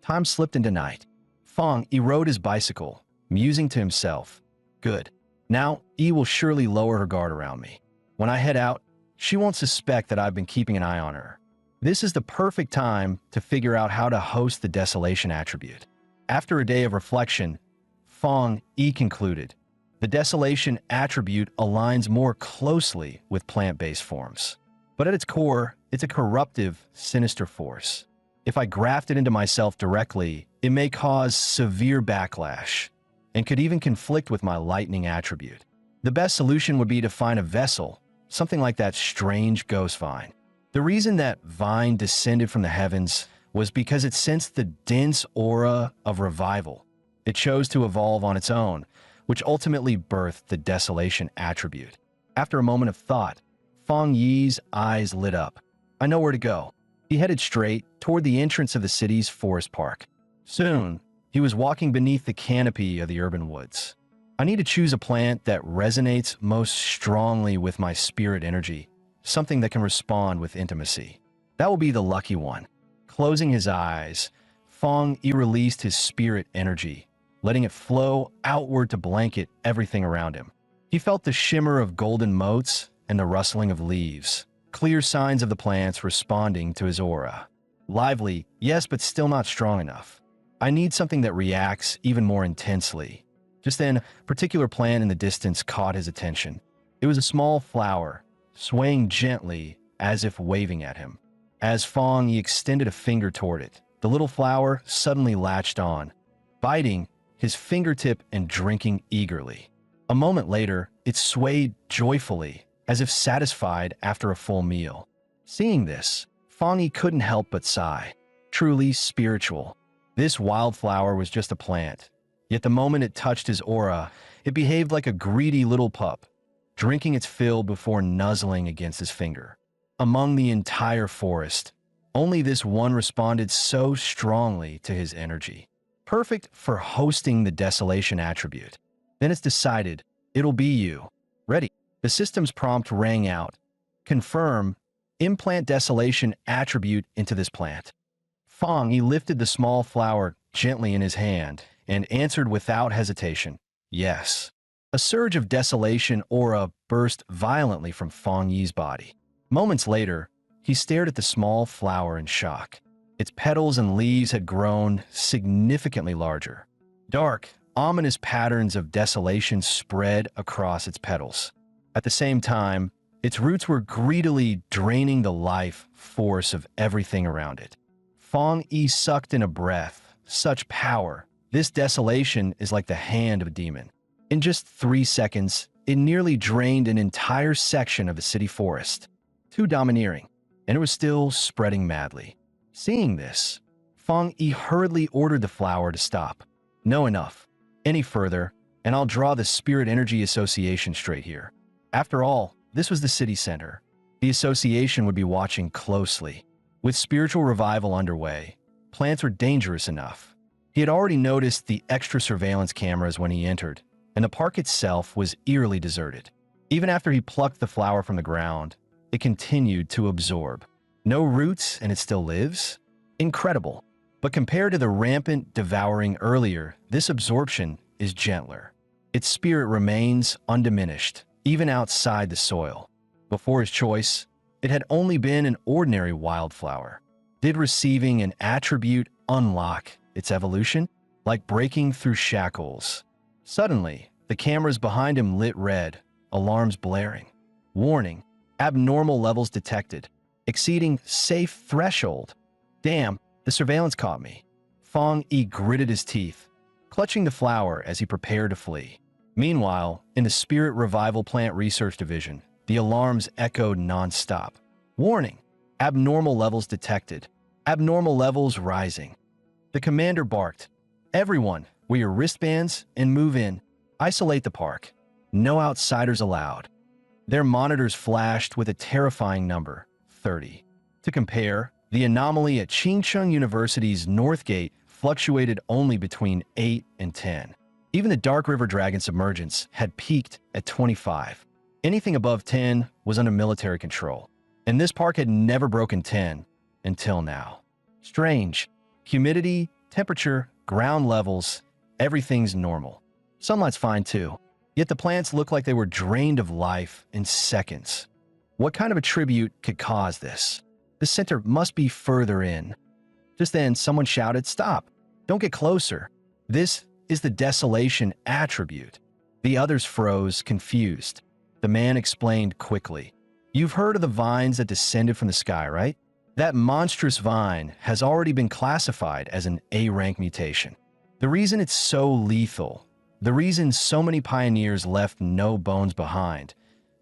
[SPEAKER 1] Time slipped into night. Fang Yi rode his bicycle, musing to himself, "Good. Now, Yi will surely lower her guard around me. When I head out, she won't suspect that I've been keeping an eye on her." This is the perfect time to figure out how to host the desolation attribute. After a day of reflection, Fong Yi concluded, the desolation attribute aligns more closely with plant-based forms. But at its core, it's a corruptive, sinister force. If I graft it into myself directly, it may cause severe backlash and could even conflict with my lightning attribute. The best solution would be to find a vessel, something like that strange ghost vine. The reason that vine descended from the heavens was because it sensed the dense aura of revival. It chose to evolve on its own, which ultimately birthed the desolation attribute. After a moment of thought, Fong Yi's eyes lit up. I know where to go. He headed straight toward the entrance of the city's forest park. Soon, he was walking beneath the canopy of the urban woods. I need to choose a plant that resonates most strongly with my spirit energy, something that can respond with intimacy. That will be the lucky one. Closing his eyes, Fong Yi released his spirit energy, letting it flow outward to blanket everything around him. He felt the shimmer of golden motes and the rustling of leaves, clear signs of the plants responding to his aura. Lively, yes, but still not strong enough. I need something that reacts even more intensely. Just then, a particular plant in the distance caught his attention. It was a small flower, swaying gently as if waving at him. As Fong Yi extended a finger toward it, the little flower suddenly latched on, biting his fingertip and drinking eagerly. A moment later, it swayed joyfully, as if satisfied after a full meal. Seeing this, Fong Yi couldn't help but sigh. Truly spiritual. This wildflower was just a plant, yet the moment it touched his aura, it behaved like a greedy little pup, drinking its fill before nuzzling against his finger. Among the entire forest, only this one responded so strongly to his energy. Perfect for hosting the desolation attribute. Then it's decided, it'll be you. Ready. The system's prompt rang out. Confirm, implant desolation attribute into this plant. Fong Yi lifted the small flower gently in his hand and answered without hesitation, yes. A surge of desolation aura burst violently from Fong Yi's body. Moments later, he stared at the small flower in shock. Its petals and leaves had grown significantly larger. Dark, ominous patterns of desolation spread across its petals. At the same time, its roots were greedily draining the life force of everything around it. Fong Yi sucked in a breath. Such power. This desolation is like the hand of a demon. In just 3 seconds, it nearly drained an entire section of the city forest. Too domineering, and it was still spreading madly. Seeing this, Fong Yi hurriedly ordered the flower to stop. No, enough. Any further, and I'll draw the spirit energy association straight here. After all, this was the city center. The association would be watching closely. With spiritual revival underway, plants were dangerous enough. He had already noticed the extra surveillance cameras when he entered, and the park itself was eerily deserted. Even after he plucked the flower from the ground, it continued to absorb. No roots, and it still lives? Incredible. But compared to the rampant devouring earlier, this absorption is gentler. Its spirit remains undiminished, even outside the soil. Before his choice, it had only been an ordinary wildflower. Did receiving an attribute unlock its evolution? Like breaking through shackles. Suddenly, the cameras behind him lit red, alarms blaring. Warning, abnormal levels detected, exceeding safe threshold. Damn, the surveillance caught me. Fong Yi gritted his teeth, clutching the flower as he prepared to flee. Meanwhile, in the Spirit Revival Plant Research Division, the alarms echoed non-stop. Warning, abnormal levels detected. Abnormal levels rising. The commander barked, everyone, wear your wristbands and move in. Isolate the park. No outsiders allowed. Their monitors flashed with a terrifying number, 30. To compare, the anomaly at Chingcheng University's North Gate fluctuated only between 8 and 10. Even the Dark River Dragon submergence had peaked at 25. Anything above 10 was under military control, and this park had never broken 10 until now. Strange. Humidity, temperature, ground levels, everything's normal. Sunlight's fine too, yet the plants look like they were drained of life in seconds. What kind of attribute could cause this? The center must be further in. Just then, someone shouted, "Stop! Don't get closer. This is the desolation attribute." The others froze, confused. The man explained quickly. "You've heard of the vines that descended from the sky, right? That monstrous vine has already been classified as an A-rank mutation. The reason it's so lethal, the reason so many pioneers left no bones behind,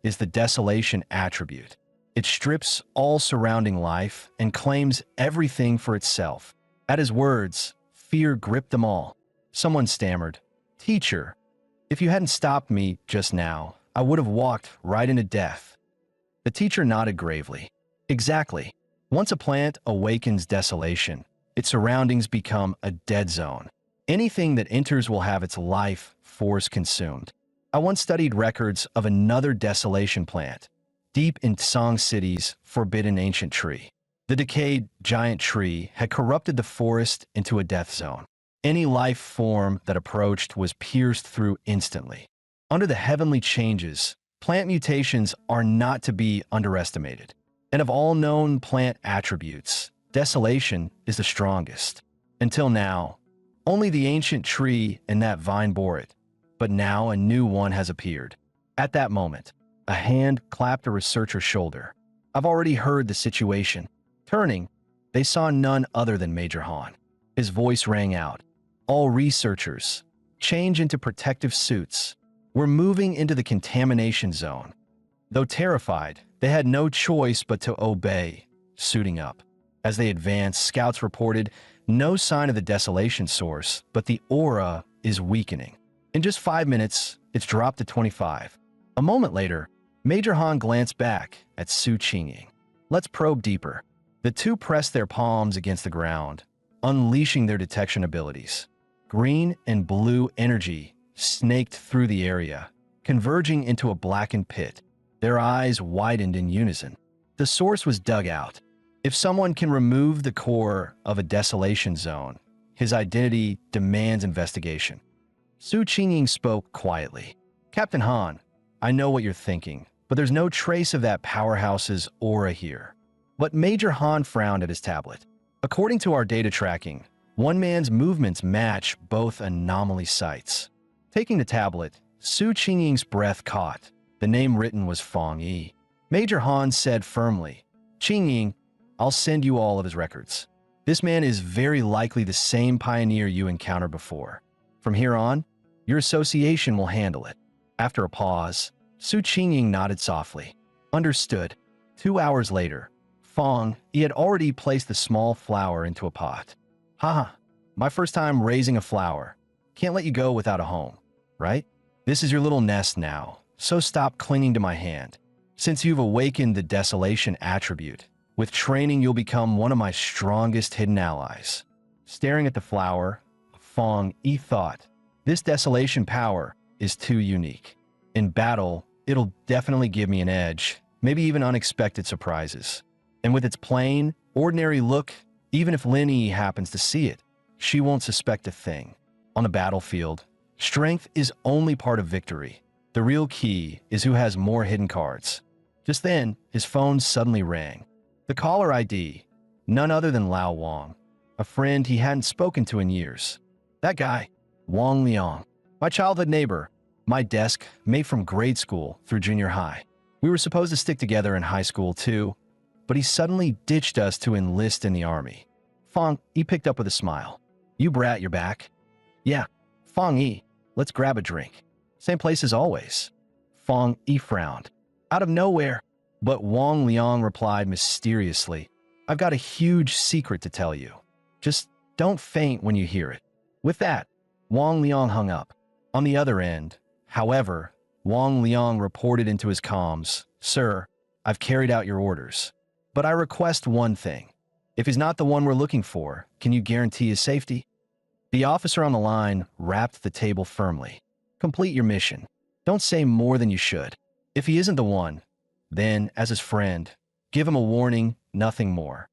[SPEAKER 1] is the desolation attribute. It strips all surrounding life and claims everything for itself." At his words, fear gripped them all. Someone stammered, "Teacher, if you hadn't stopped me just now, I would have walked right into death." The teacher nodded gravely. "Exactly. Once a plant awakens desolation, its surroundings become a dead zone. Anything that enters will have its life force consumed. I once studied records of another desolation plant, deep in Song City's forbidden ancient tree. The decayed giant tree had corrupted the forest into a death zone. Any life form that approached was pierced through instantly. Under the heavenly changes, plant mutations are not to be underestimated. And of all known plant attributes, desolation is the strongest. Until now, only the ancient tree and that vine bore it. But now a new one has appeared. At that moment, a hand clapped a researcher's shoulder. "I've already heard the situation." Turning, they saw none other than Major Han. His voice rang out. "All researchers, change into protective suits. We're moving into the contamination zone." Though terrified, they had no choice but to obey, suiting up. As they advanced, scouts reported no sign of the desolation source, but the aura is weakening. In just 5 minutes, it's dropped to 25. A moment later, Major Han glanced back at Su Qingying. "Let's probe deeper." The two pressed their palms against the ground, unleashing their detection abilities. Green and blue energy snaked through the area, converging into a blackened pit. Their eyes widened in unison. The source was dug out. If someone can remove the core of a desolation zone, his identity demands investigation. Su Qingying spoke quietly. "Captain Han, I know what you're thinking, but there's no trace of that powerhouse's aura here." But Major Han frowned at his tablet. "According to our data tracking, one man's movements match both anomaly sites." Taking the tablet, Su Qingying's breath caught. The name written was Fong Yi. Major Han said firmly, "Qingying, I'll send you all of his records. This man is very likely the same pioneer you encountered before. From here on, your association will handle it." After a pause, Su Qingying nodded softly. "Understood." 2 hours later, Fong, he had already placed the small flower into a pot. "Haha, my first time raising a flower. Can't let you go without a home, right? This is your little nest now, so stop clinging to my hand. Since you've awakened the desolation attribute, with training you'll become one of my strongest hidden allies." Staring at the flower, Fong Yi thought, "This desolation power is too unique. In battle, it'll definitely give me an edge, maybe even unexpected surprises. And with its plain, ordinary look, even if Lin Yi happens to see it, she won't suspect a thing. On the battlefield, strength is only part of victory. The real key is who has more hidden cards." Just then, his phone suddenly rang. The caller ID, none other than Lao Wang, a friend he hadn't spoken to in years. That guy, Wang Liang, my childhood neighbor, my desk mate from grade school through junior high. We were supposed to stick together in high school too, but he suddenly ditched us to enlist in the army. Fong Yi picked up with a smile. "You brat, you're back?" "Yeah." "Fong Yi, let's grab a drink." "Same place as always." Fong Yi frowned. "Out of nowhere." But Wang Liang replied mysteriously, "I've got a huge secret to tell you. Just don't faint when you hear it." With that, Wang Liang hung up. On the other end, however, Wang Liang reported into his comms, "Sir, I've carried out your orders. But I request one thing. If he's not the one we're looking for, can you guarantee his safety?" The officer on the line rapped the table firmly. "Complete your mission. Don't say more than you should. If he isn't the one, then, as his friend, give him a warning, nothing more."